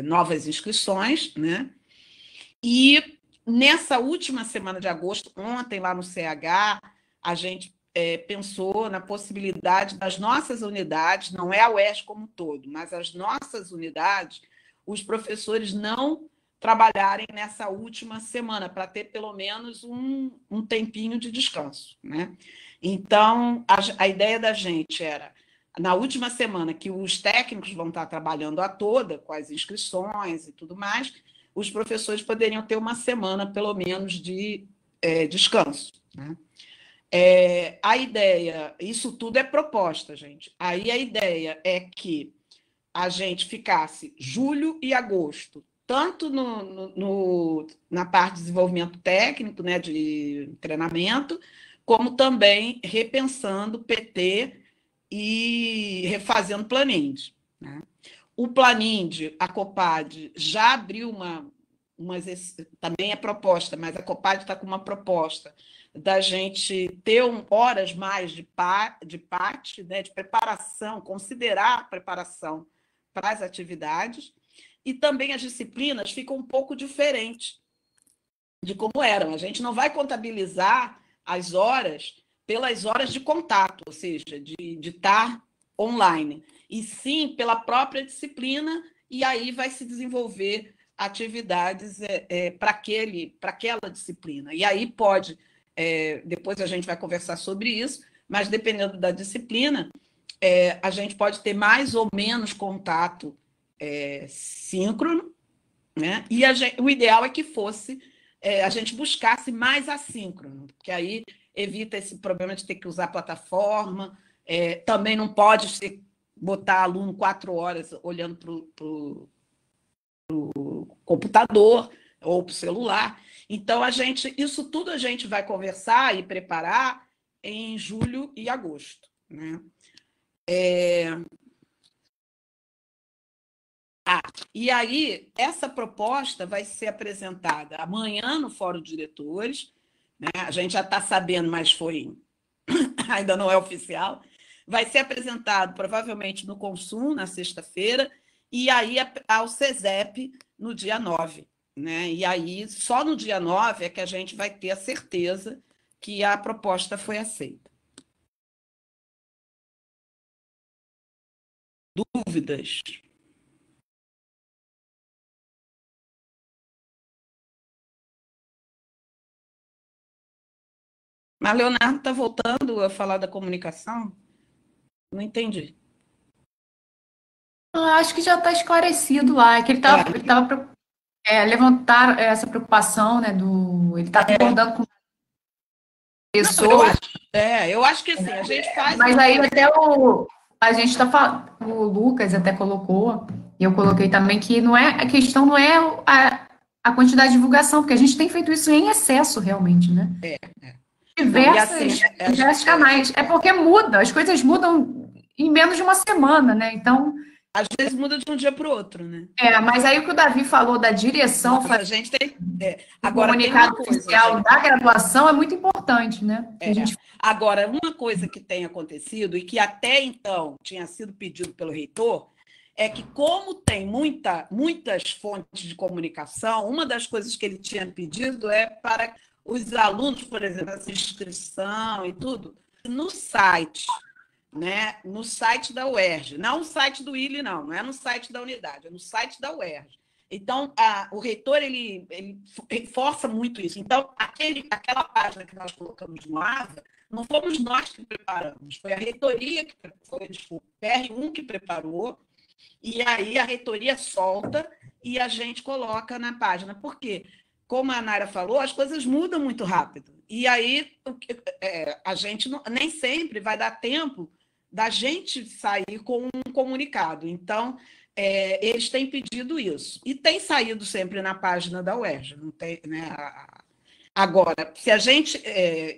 novas inscrições, né? E nessa última semana de agosto, ontem, lá no CH, a gente pensou na possibilidade das nossas unidades, não é a UERJ como um todo, mas as nossas unidades, os professores não trabalharem nessa última semana, para ter pelo menos um tempinho de descanso, né? Então, a ideia da gente era, na última semana, que os técnicos vão estar trabalhando a toda, com as inscrições e tudo mais, os professores poderiam ter uma semana, pelo menos, de descanso, né? A ideia, isso tudo é proposta, gente. Aí a ideia é que a gente ficasse julho e agosto, tanto na parte de desenvolvimento técnico, né, de treinamento, como também repensando PT e refazendo Planind, né? O Planind, a Copad, já abriu também é proposta, mas a Copad está com uma proposta da gente ter horas mais de PAT, né, de preparação, considerar a preparação para as atividades, e também as disciplinas ficam um pouco diferentes de como eram. A gente não vai contabilizar as horas pelas horas de contato, ou seja, de estar online, e sim pela própria disciplina, e aí vai se desenvolver atividades para aquela disciplina. E aí pode, depois a gente vai conversar sobre isso, mas dependendo da disciplina, a gente pode ter mais ou menos contato síncrono, né? E o ideal é que fosse, a gente buscasse mais assíncrono, porque aí evita esse problema de ter que usar plataforma, também não pode botar aluno 4 horas olhando para o computador ou para o celular. Então, isso tudo a gente vai conversar e preparar em julho e agosto, né? E aí, essa proposta vai ser apresentada amanhã no Fórum de Diretores, né? A gente já está sabendo, mas ainda não é oficial. Vai ser apresentado provavelmente no Consum, na sexta-feira, e aí ao CESEP no dia 9. Né? E aí, só no dia 9 é que a gente vai ter a certeza que a proposta foi aceita. Dúvidas? Mas Leonardo está voltando a falar da comunicação? Não entendi. Acho que já está esclarecido lá, que ele estava levantar essa preocupação, né, ele está concordando com pessoas. Eu acho que assim, a gente faz... Mas aí até a gente está falando, o Lucas até colocou, e eu coloquei também, que a questão não é a quantidade de divulgação, porque a gente tem feito isso em excesso, realmente, né? Diversos canais. É porque muda, as coisas mudam em menos de uma semana, né? Então... Às vezes muda de um dia para o outro, né? Mas aí o que o Davi falou da direção... a gente tem... Agora, o comunicado oficial da graduação é muito importante, né? Agora, uma coisa que tem acontecido, e que até então tinha sido pedido pelo reitor, é que, como tem muitas fontes de comunicação, uma das coisas que ele tinha pedido é para os alunos, por exemplo, essa inscrição e tudo, no site, né? No site da UERJ, não no site do ILE, não é no site da unidade, é no site da UERJ. Então, o reitor ele reforça muito isso. Então, aquela página que nós colocamos no AVA, não fomos nós que preparamos, foi a reitoria, foi o PR1 que preparou, e aí a reitoria solta e a gente coloca na página. Por quê? Como a Nara falou, as coisas mudam muito rápido. E aí a gente nem sempre vai dar tempo da gente sair com um comunicado. Então, eles têm pedido isso. E tem saído sempre na página da UERJ. Não tem, né? Agora, se a gente...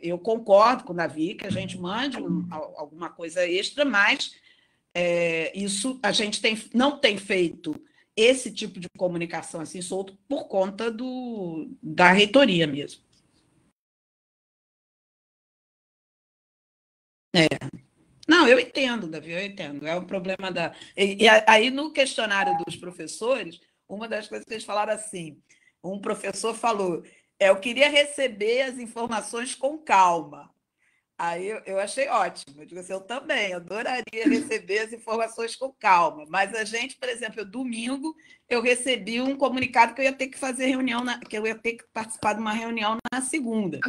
eu concordo com o Davi que a gente mande alguma coisa extra, mas isso a gente não tem feito esse tipo de comunicação assim solto por conta da reitoria mesmo. Não, eu entendo, Davi, eu entendo. É um problema da... E aí, no questionário dos professores, uma das coisas que eles falaram assim, um professor falou, eu queria receber as informações com calma. Aí eu achei ótimo. Eu digo assim, eu também adoraria receber as informações com calma. Mas a gente, por exemplo, domingo, eu recebi um comunicado que eu ia ter que fazer reunião, que eu ia ter que participar de uma reunião na segunda.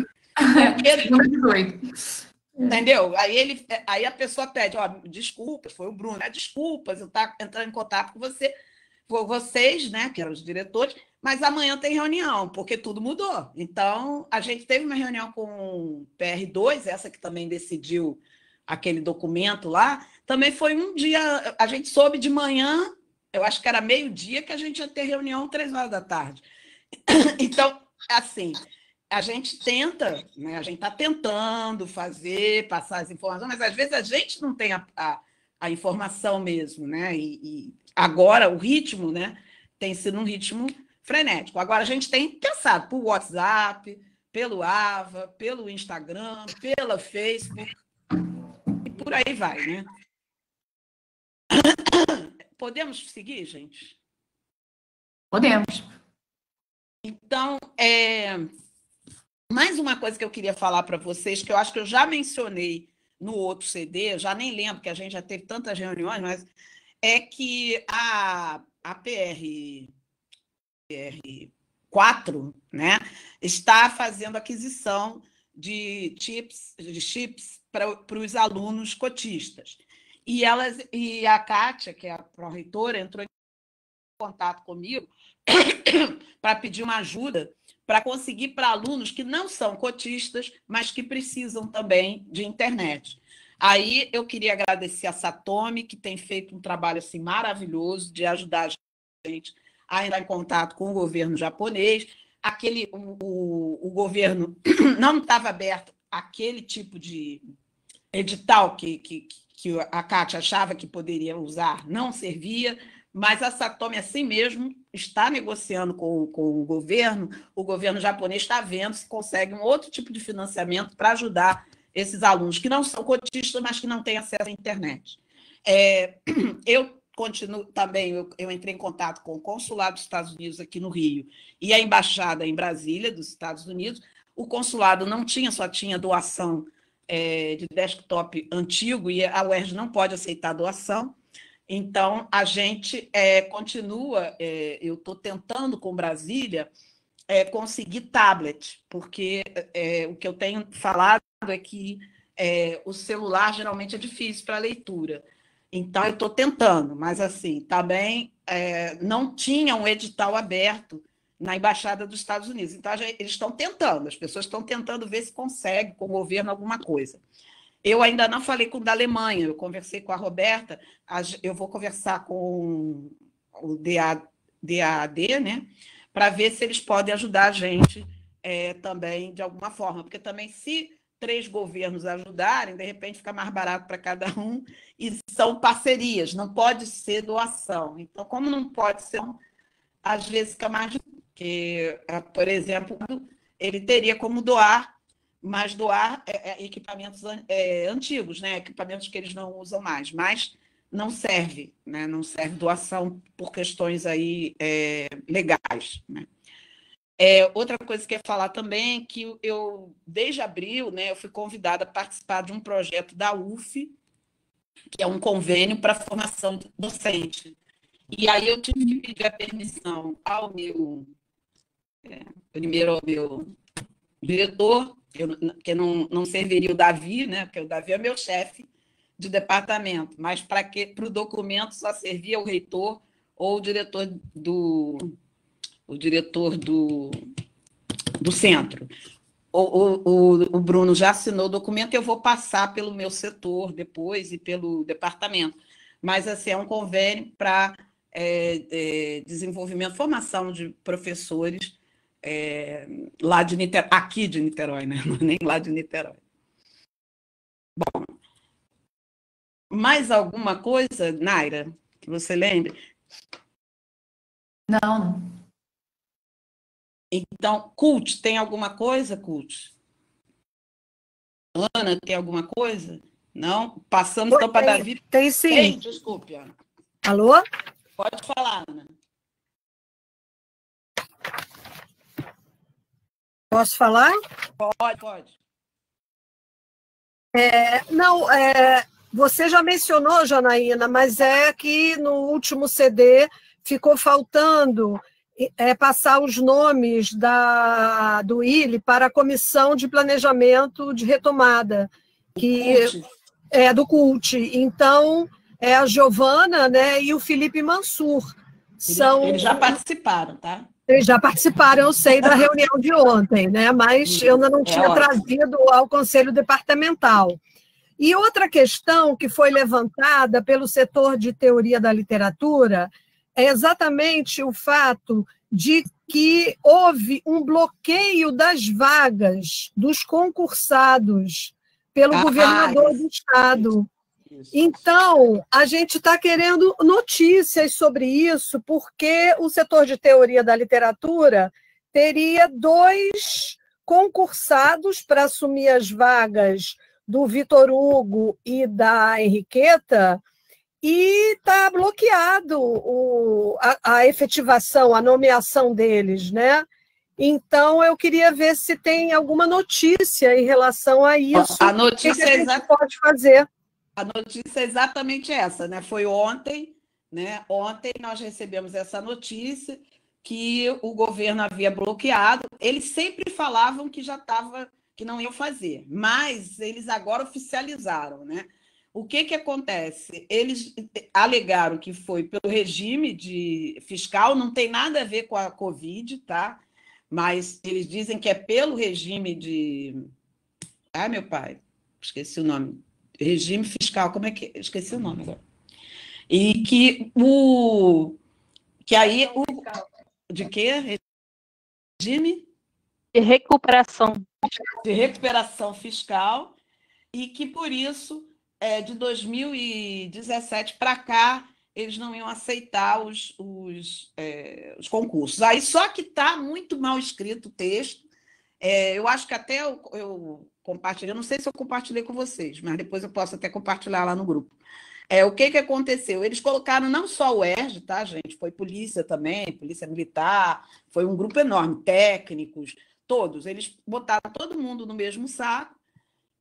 Entendeu? Aí a pessoa pede, desculpas, foi o Bruno, desculpas, eu estou entrando em contato com vocês, né, que eram os diretores, mas amanhã tem reunião, porque tudo mudou. Então, a gente teve uma reunião com o PR2, essa que também decidiu aquele documento lá, também foi um dia, a gente soube de manhã, eu acho que era meio-dia, que a gente ia ter reunião 3 horas da tarde. Então, assim, a gente tenta, né, a gente está tentando passar as informações, mas às vezes a gente não tem a informação mesmo, né? E agora o ritmo, né, tem sido um ritmo frenético. Agora, a gente tem pensado por WhatsApp, pelo AVA, pelo Instagram, pela Facebook, e por aí vai, né? Podemos seguir, gente? Podemos. Então, mais uma coisa que eu queria falar para vocês, que eu acho que eu já mencionei no outro CD, eu já nem lembro, que a gente já teve tantas reuniões, mas é que a PR4, né, está fazendo aquisição de chips para os alunos cotistas. E a Kátia, que é a pró-reitora, entrou em contato comigo para pedir uma ajuda para conseguir para alunos que não são cotistas, mas que precisam também de internet. Aí eu queria agradecer a Satomi, que tem feito um trabalho assim, maravilhoso de ajudar a gente a entrar em contato com o governo japonês. O governo não estava aberto àquele tipo de edital que a Kátia achava que poderia usar, não servia, mas a Satomi, assim mesmo, está negociando com o governo japonês está vendo se consegue um outro tipo de financiamento para ajudar esses alunos que não são cotistas, mas que não têm acesso à internet. Eu continuo também, eu entrei em contato com o consulado dos Estados Unidos aqui no Rio e a embaixada em Brasília, dos Estados Unidos. O consulado não tinha, só tinha doação de desktop antigo e a UERJ não pode aceitar doação. Então, a gente continua, eu estou tentando com Brasília conseguir tablet, porque o que eu tenho falado é que o celular geralmente é difícil para leitura. Então, eu estou tentando, mas assim, também não tinha um edital aberto na Embaixada dos Estados Unidos. Então, eles estão tentando, as pessoas estão tentando ver se consegue com o governo alguma coisa. Eu ainda não falei com o da Alemanha, eu conversei com a Roberta, eu vou conversar com o DAAD, né, para ver se eles podem ajudar a gente também de alguma forma, porque também se 3 governos ajudarem, de repente fica mais barato para cada um, e são parcerias, não pode ser doação. Então, como não pode ser, às vezes fica mais difícil, porque, por exemplo, ele teria como doar, mas doar equipamentos antigos, né? Equipamentos que eles não usam mais, mas não serve, né? Não serve doação por questões aí legais, né? Outra coisa que eu ia falar também é que eu, desde abril, né, eu fui convidada a participar de um projeto da UF, que é um convênio para formação docente. E aí eu tive que pedir a permissão primeiro ao meu diretor, que não serviria o Davi, né, porque o Davi é meu chefe de departamento, mas para o documento só servia o reitor ou o diretor do centro. O Bruno já assinou o documento e eu vou passar pelo meu setor depois e pelo departamento. Mas assim, é um convênio para desenvolvimento, formação de professores lá de Niterói, aqui de Niterói, né? Nem lá de Niterói. Bom, mais alguma coisa, Naira, que você lembre? Não. Então, Cult, tem alguma coisa, Cult? Ana, tem alguma coisa? Não? Passamos então para Davi. Tem sim. Ei, desculpe, Ana. Alô? Pode falar, Ana. Posso falar? Pode. Você já mencionou, Janaína, mas é que no último CD ficou faltando passar os nomes do ILE para a Comissão de Planejamento de Retomada, do CULT. Então, a Giovana, né, e o Felipe Mansur. Eles já participaram, tá? Eles já participaram, eu sei, da reunião de ontem, né? Mas eu ainda não tinha trazido ao Conselho Departamental. E outra questão que foi levantada pelo setor de teoria da literatura é exatamente o fato de que houve um bloqueio das vagas dos concursados pelo governador do Estado. Então, a gente está querendo notícias sobre isso, porque o setor de teoria da literatura teria 2 concursados para assumir as vagas do Vitor Hugo e da Henriqueta, e está bloqueado a efetivação, a nomeação deles, né? Então, eu queria ver se tem alguma notícia em relação a isso. A notícia que a gente pode fazer. A notícia é exatamente essa, né? Foi ontem, né? Ontem nós recebemos essa notícia que o governo havia bloqueado. Eles sempre falavam que já estava, que não iam fazer, mas eles agora oficializaram, né? O que acontece? Eles alegaram que foi pelo regime fiscal, não tem nada a ver com a Covid, tá? Mas eles dizem que é pelo regime de... Ai, meu pai, esqueci o nome. Regime fiscal, como é que... Esqueci o nome agora. E que aí... De quê? Regime? De recuperação. De recuperação fiscal, e que, por isso, de 2017 para cá, eles não iam aceitar os concursos. Aí, só que está muito mal escrito o texto. Eu acho que até eu compartilhei, não sei se eu compartilhei com vocês, mas depois eu posso até compartilhar lá no grupo. O que aconteceu? Eles colocaram não só o ERJ, tá, gente? Foi polícia também, polícia militar, foi um grupo enorme, técnicos, todos. Eles botaram todo mundo no mesmo saco.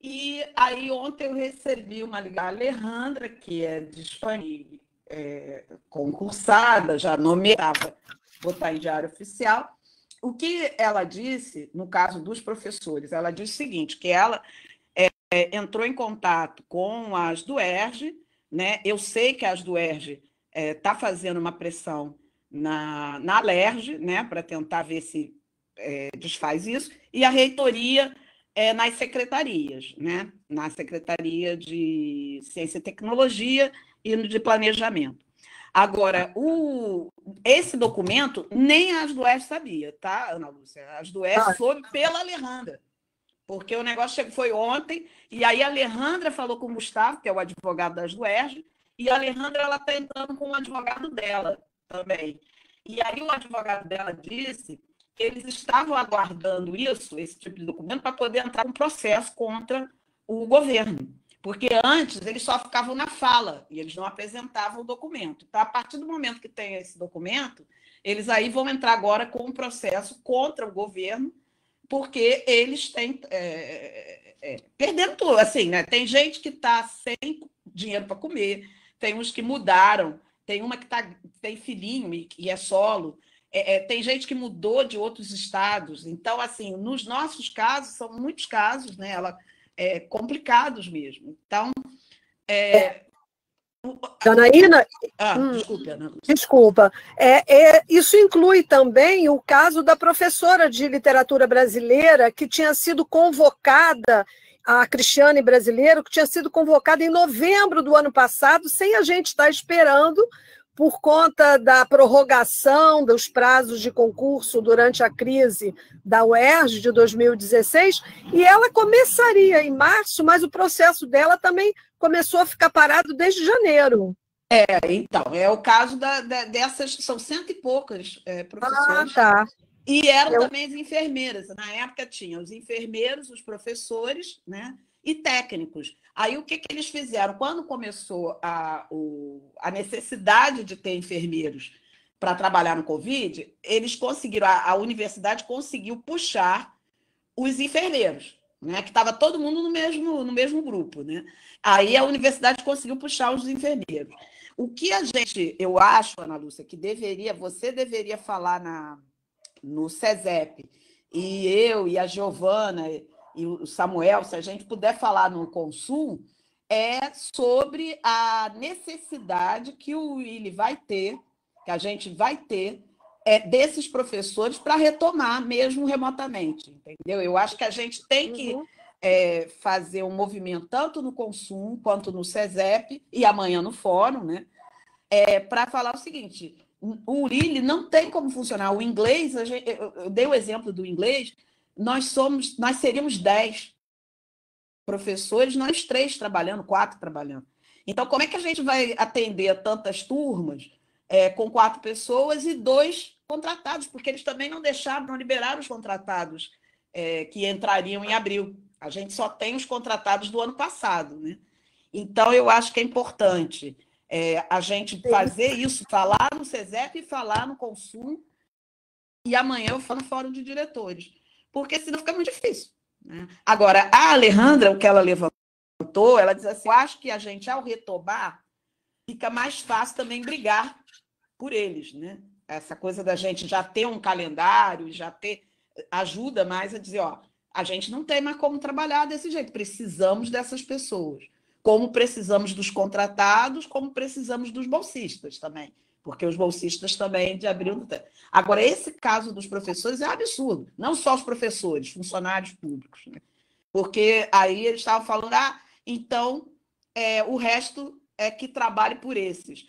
E aí ontem eu recebi uma ligação, a Alejandra, que é de Espanha, concursada, já nomeada, botar em diário oficial. O que ela disse, no caso dos professores, ela disse o seguinte, que ela entrou em contato com as do ERJ, né? Eu sei que as do ERJ está fazendo uma pressão na Alerj, né? Para tentar ver se desfaz isso, e a reitoria nas secretarias, né? Na Secretaria de Ciência e Tecnologia e de Planejamento. Agora, esse documento, nem as do ERJ sabia, tá, Ana Lúcia? As do ERJ soube pela Alejandra, porque o negócio foi ontem, e aí a Alejandra falou com o Gustavo, que é o advogado das do ERJ, e a Alejandra está entrando com o advogado dela também. E aí o advogado dela disse que eles estavam aguardando isso, esse tipo de documento, para poder entrar com um processo contra o governo. Porque antes eles só ficavam na fala e eles não apresentavam o documento. Então, a partir do momento que tem esse documento, eles aí vão entrar agora com um processo contra o governo, porque eles têm perdendo tudo. Assim, né? Tem gente que está sem dinheiro para comer, tem uns que mudaram, tem uma que tem filhinho e é solo, tem gente que mudou de outros estados. Então, assim, nos nossos casos, são muitos casos, né? Complicados mesmo. Então, Janaína, desculpe, Ana Lúcia. Desculpa. Isso inclui também o caso da professora de literatura brasileira que tinha sido convocada, a Cristiane Brasileiro, que tinha sido convocada em novembro do ano passado, sem a gente estar esperando, por conta da prorrogação dos prazos de concurso durante a crise da UERJ de 2016, e ela começaria em março, mas o processo dela também começou a ficar parado desde janeiro. Então, é o caso dessas, são 100 e poucas professoras. Tá. E eram também as enfermeiras. Na época tinha os enfermeiros, os professores, né, e técnicos. Aí o que eles fizeram? Quando começou a necessidade de ter enfermeiros para trabalhar no Covid, eles conseguiram, a universidade conseguiu puxar os enfermeiros, né, que estava todo mundo no mesmo grupo, né? Aí a universidade conseguiu puxar os enfermeiros. O que eu acho, Ana Lúcia, que você deveria falar no SESEP, e eu e a Giovana e o Samuel, se a gente puder falar no Consul, sobre a necessidade que o ILE vai ter, que a gente vai ter, desses professores para retomar mesmo remotamente, entendeu? Eu acho que a gente tem que fazer um movimento tanto no Consul quanto no SESEP, e amanhã no fórum, né? Para falar o seguinte: o ILE não tem como funcionar. O inglês, eu dei o exemplo do inglês, nós seríamos 10 professores, nós 3 trabalhando, 4 trabalhando. Então, como é que a gente vai atender tantas turmas com 4 pessoas e 2 contratados? Porque eles também não deixaram, não liberaram os contratados que entrariam em abril. A gente só tem os contratados do ano passado, né? Então, eu acho que é importante a gente fazer isso, falar no SESEP e falar no Consul, e amanhã eu falo no Fórum de Diretores, porque senão fica muito difícil, né? Agora, a Alejandra, o que ela levantou, ela diz assim, eu acho que a gente, ao retomar, fica mais fácil também brigar por eles, né? Essa coisa da gente já ter um calendário, já ter, ajuda mais a dizer, ó, a gente não tem mais como trabalhar desse jeito, precisamos dessas pessoas, como precisamos dos contratados, como precisamos dos bolsistas também, porque os bolsistas também de abril não tem. Agora, esse caso dos professores é um absurdo, não só os professores, funcionários públicos, né? Porque aí eles estavam falando, então o resto é que trabalhe por esses.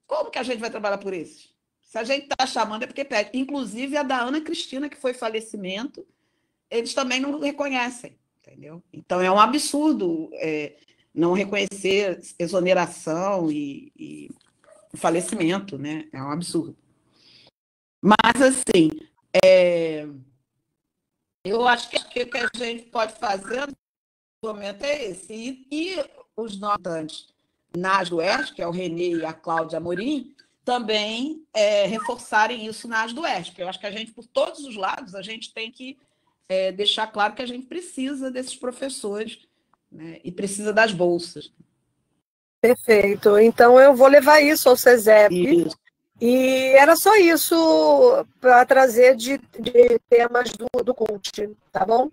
Como que a gente vai trabalhar por esses? Se a gente está chamando é porque pede. Inclusive a da Ana Cristina, que foi falecimento, eles também não reconhecem, entendeu? Então é um absurdo não reconhecer exoneração e falecimento, né? É um absurdo. Mas, assim, eu acho que o que a gente pode fazer no momento é esse. E os notantes na UERJ, que é o Renê e a Cláudia Amorim, também reforçarem isso na UERJ. Eu acho que a gente, por todos os lados, a gente tem que deixar claro que a gente precisa desses professores, né, e precisa das bolsas. Perfeito. Então, eu vou levar isso ao SESEP. Isso. E era só isso para trazer de temas do CUT, tá bom?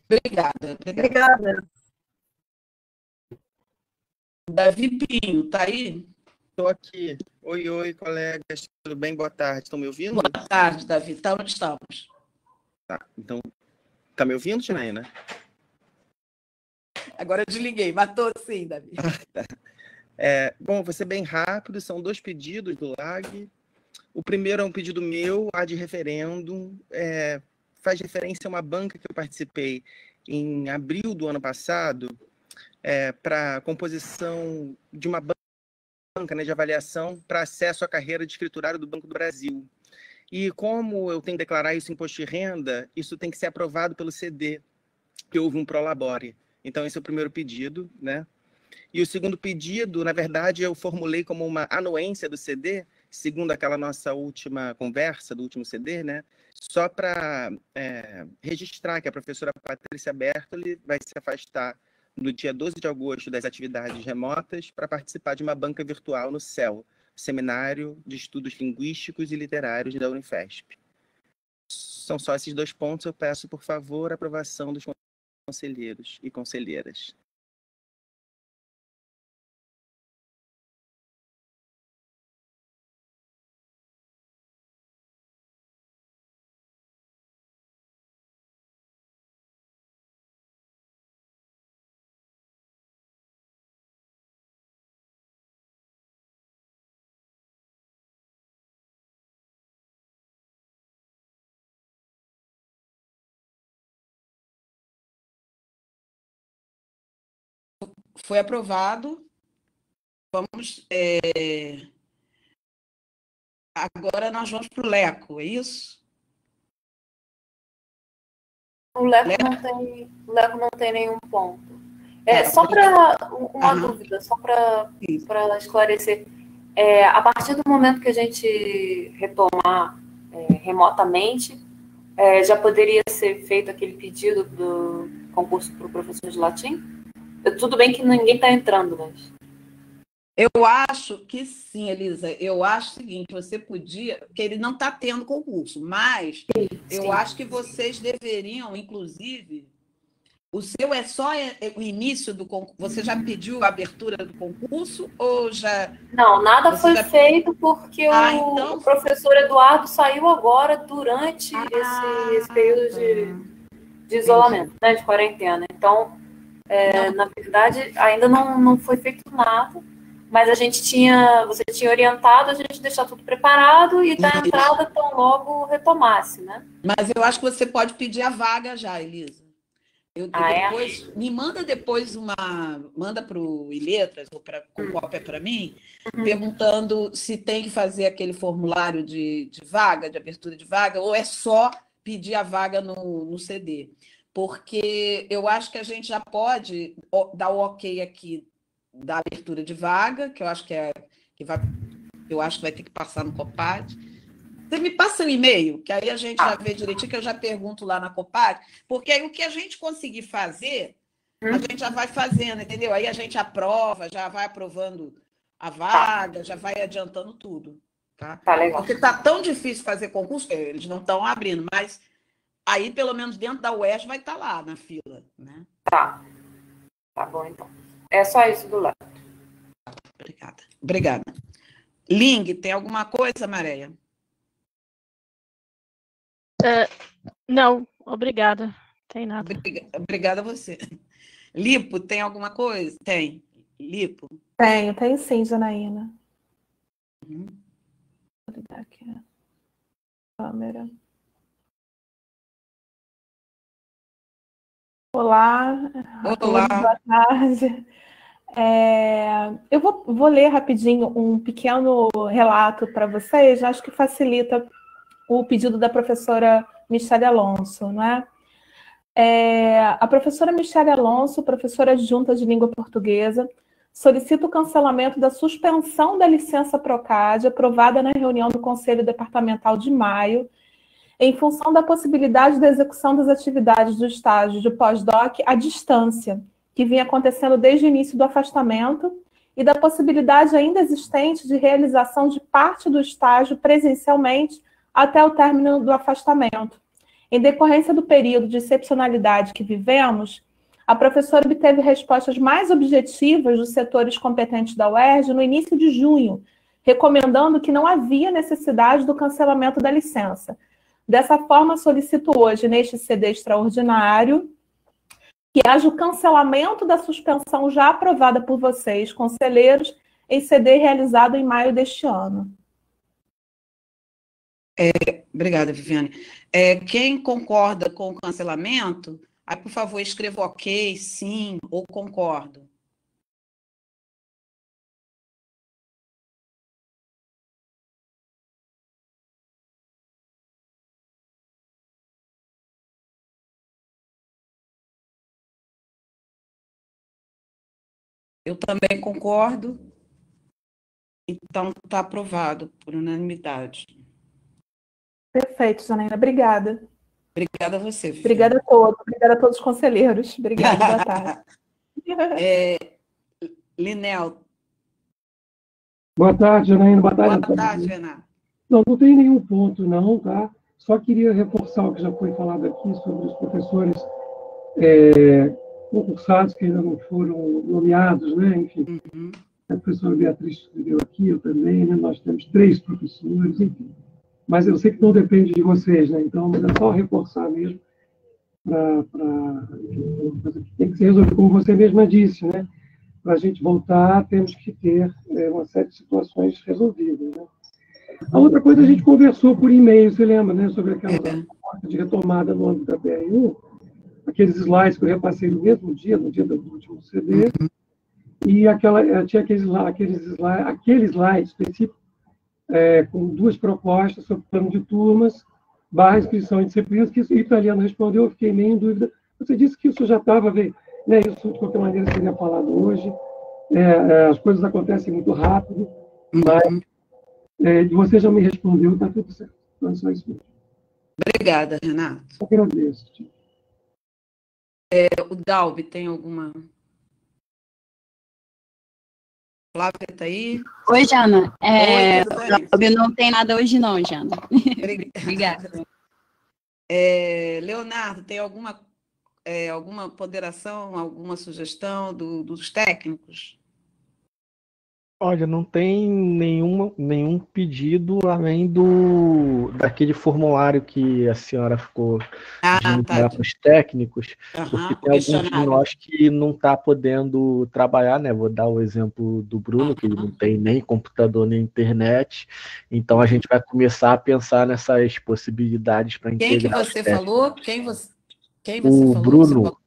Obrigada. Obrigada. Davi Pinho, está aí? Estou aqui. Oi, colegas. Tudo bem? Boa tarde. Estão me ouvindo? Boa tarde, Davi. Estamos. Tá, então, tá me ouvindo, Janaína? Agora eu desliguei, matou sim, Davi. Tá. Bom, vou ser bem rápido, são 2 pedidos do LAG. O primeiro é um pedido meu, ad referendum, faz referência a uma banca que eu participei em abril do ano passado, para a composição de uma banca, né, de avaliação para acesso à carreira de escriturário do Banco do Brasil. E como eu tenho que declarar isso em imposto de renda, isso tem que ser aprovado pelo CD, que houve um prolabore. Então, esse é o primeiro pedido, né? E o segundo pedido, na verdade, eu formulei como uma anuência do CD, segundo aquela nossa última conversa do último CD, né? Só para registrar que a professora Patrícia Bertoli vai se afastar no dia 12 de agosto das atividades remotas para participar de uma banca virtual no CEL, Seminário de Estudos Linguísticos e Literários da Unifesp. São só esses 2 pontos. Eu peço, por favor, a aprovação dos conselheiros e conselheiras. Foi aprovado. Vamos. Agora nós vamos para o LECO, é isso? O LECO não tem nenhum ponto. Só para uma dúvida, só para esclarecer. A partir do momento que a gente retomar remotamente, já poderia ser feito aquele pedido do concurso para o professor de latim? Tudo bem que ninguém está entrando, mas... Eu acho que sim, Elisa. Eu acho o seguinte, você podia... que ele não está tendo concurso, mas eu acho que vocês deveriam, inclusive... O seu é só o início do concurso? Você já pediu a abertura do concurso ou já... Não, nada foi feito porque o professor Eduardo saiu agora durante esse período de isolamento, né, de quarentena. Então... na verdade, ainda não foi feito nada, mas você tinha orientado a gente deixar tudo preparado e da entrada tão logo retomasse, né? Mas eu acho que você pode pedir a vaga já, Elisa. Me manda depois manda para o Iletras, ou com cópia para mim, perguntando se tem que fazer aquele formulário de vaga, de abertura de vaga, ou é só pedir a vaga no CD. Porque eu acho que a gente já pode dar o ok aqui da abertura de vaga, que eu acho que vai ter que passar no COPAD. Você me passa o e-mail, que aí a gente já vê direitinho, que eu já pergunto lá na COPAD, porque aí o que a gente conseguir fazer, a gente já vai fazendo, entendeu? Aí a gente aprova, já vai aprovando a vaga, já vai adiantando tudo. Tá? Legal. Porque tá tão difícil fazer concurso, eles não estão abrindo, mas aí, pelo menos dentro da UERJ, vai estar lá na fila. Né? Tá bom, então. É só isso do lado. Obrigada. Ling, tem alguma coisa, Maréia? Não, obrigada. Tem nada. Obrigada a você. Lipo, tem alguma coisa? Tem. Lipo? Tenho sim, Janaína. Vou ligar aqui a câmera. Olá. Olá. Boa tarde. Eu vou ler rapidinho um pequeno relato para vocês, acho que facilita o pedido da professora Michele Alonso, não é? A professora Michele Alonso, professora adjunta de língua portuguesa, solicita o cancelamento da suspensão da licença Procad, aprovada na reunião do Conselho Departamental de maio, em função da possibilidade da execução das atividades do estágio de pós-doc à distância, que vinha acontecendo desde o início do afastamento, e da possibilidade ainda existente de realização de parte do estágio presencialmente até o término do afastamento. Em decorrência do período de excepcionalidade que vivemos, a professora obteve respostas mais objetivas dos setores competentes da UERJ no início de junho, recomendando que não havia necessidade do cancelamento da licença. Dessa forma, solicito hoje, neste CD extraordinário, que haja o cancelamento da suspensão já aprovada por vocês, conselheiros, em CD realizado em maio deste ano. Obrigada, Viviane. Quem concorda com o cancelamento, aí, por favor, escreva ok, sim ou concordo. Eu também concordo. Então, está aprovado por unanimidade. Perfeito, Janaína. Obrigada. Obrigada a você, Viviane. Obrigada a todos. Obrigada a todos os conselheiros. Obrigada, boa tarde. Linel. Boa tarde, Janaína. Boa tarde. Boa tarde, Renato. Não tem nenhum ponto, não, tá? Só queria reforçar o que já foi falado aqui sobre os professores concursados que ainda não foram nomeados, né? Enfim, a professora Beatriz escreveu aqui, eu também, né? Nós temos 3 professores, enfim. Mas eu sei que não depende de vocês, né? Então, é só reforçar mesmo tem que ser resolvido, como você mesma disse, né? Para a gente voltar, temos que ter uma série de situações resolvidas, né? A outra coisa, a gente conversou por e-mail, você lembra, né? Sobre aquela porta de retomada no âmbito da BR1, aqueles slides que eu repassei no mesmo dia, no dia do último CD, e tinha aquele slide específico com 2 propostas sobre plano de turmas, / inscrição em disciplinas, que o italiano respondeu, eu fiquei meio em dúvida. Você disse que isso já estava, né? Isso de qualquer maneira seria falado hoje. As coisas acontecem muito rápido, mas você já me respondeu, está tudo certo. Então, é só isso mesmo. Obrigada, Renato. Eu agradeço. O Dalby tem alguma... Flávia está aí? Oi, Jana. Oi, Dalby não tem nada hoje não, Jana. Obrigada. Leonardo, tem alguma ponderação, alguma sugestão dos técnicos? Olha, não tem nenhum pedido além daquele formulário que a senhora ficou de enviar para os técnicos, porque tem alguns de nós que não está podendo trabalhar, né? Vou dar o exemplo do Bruno, que ele não tem nem computador nem internet, então a gente vai começar a pensar nessas possibilidades para integrar. Quem que você falou? Quem você o falou? Bruno,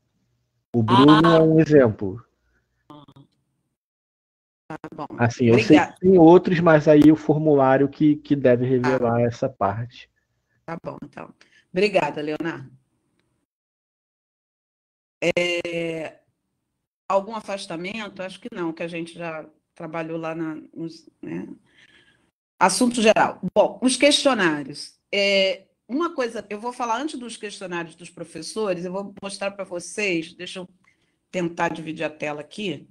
O Bruno é um exemplo. Tá bom. Assim, eu sei que tem outros, mas aí o formulário que deve revelar essa parte. Tá bom, então. Obrigada, Leonardo. Algum afastamento? Acho que não, que a gente já trabalhou lá nos, né? Assunto geral. Bom, os questionários. Uma coisa, eu vou falar antes dos questionários dos professores, eu vou mostrar para vocês, deixa eu tentar dividir a tela aqui.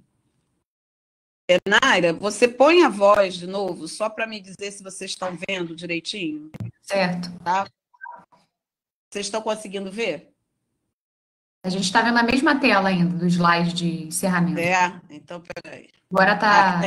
Naira, você põe a voz de novo, só para me dizer se vocês estão vendo direitinho. Certo. Tá? Vocês estão conseguindo ver? A gente está vendo a mesma tela ainda, do slide de encerramento. Então, peraí. Agora está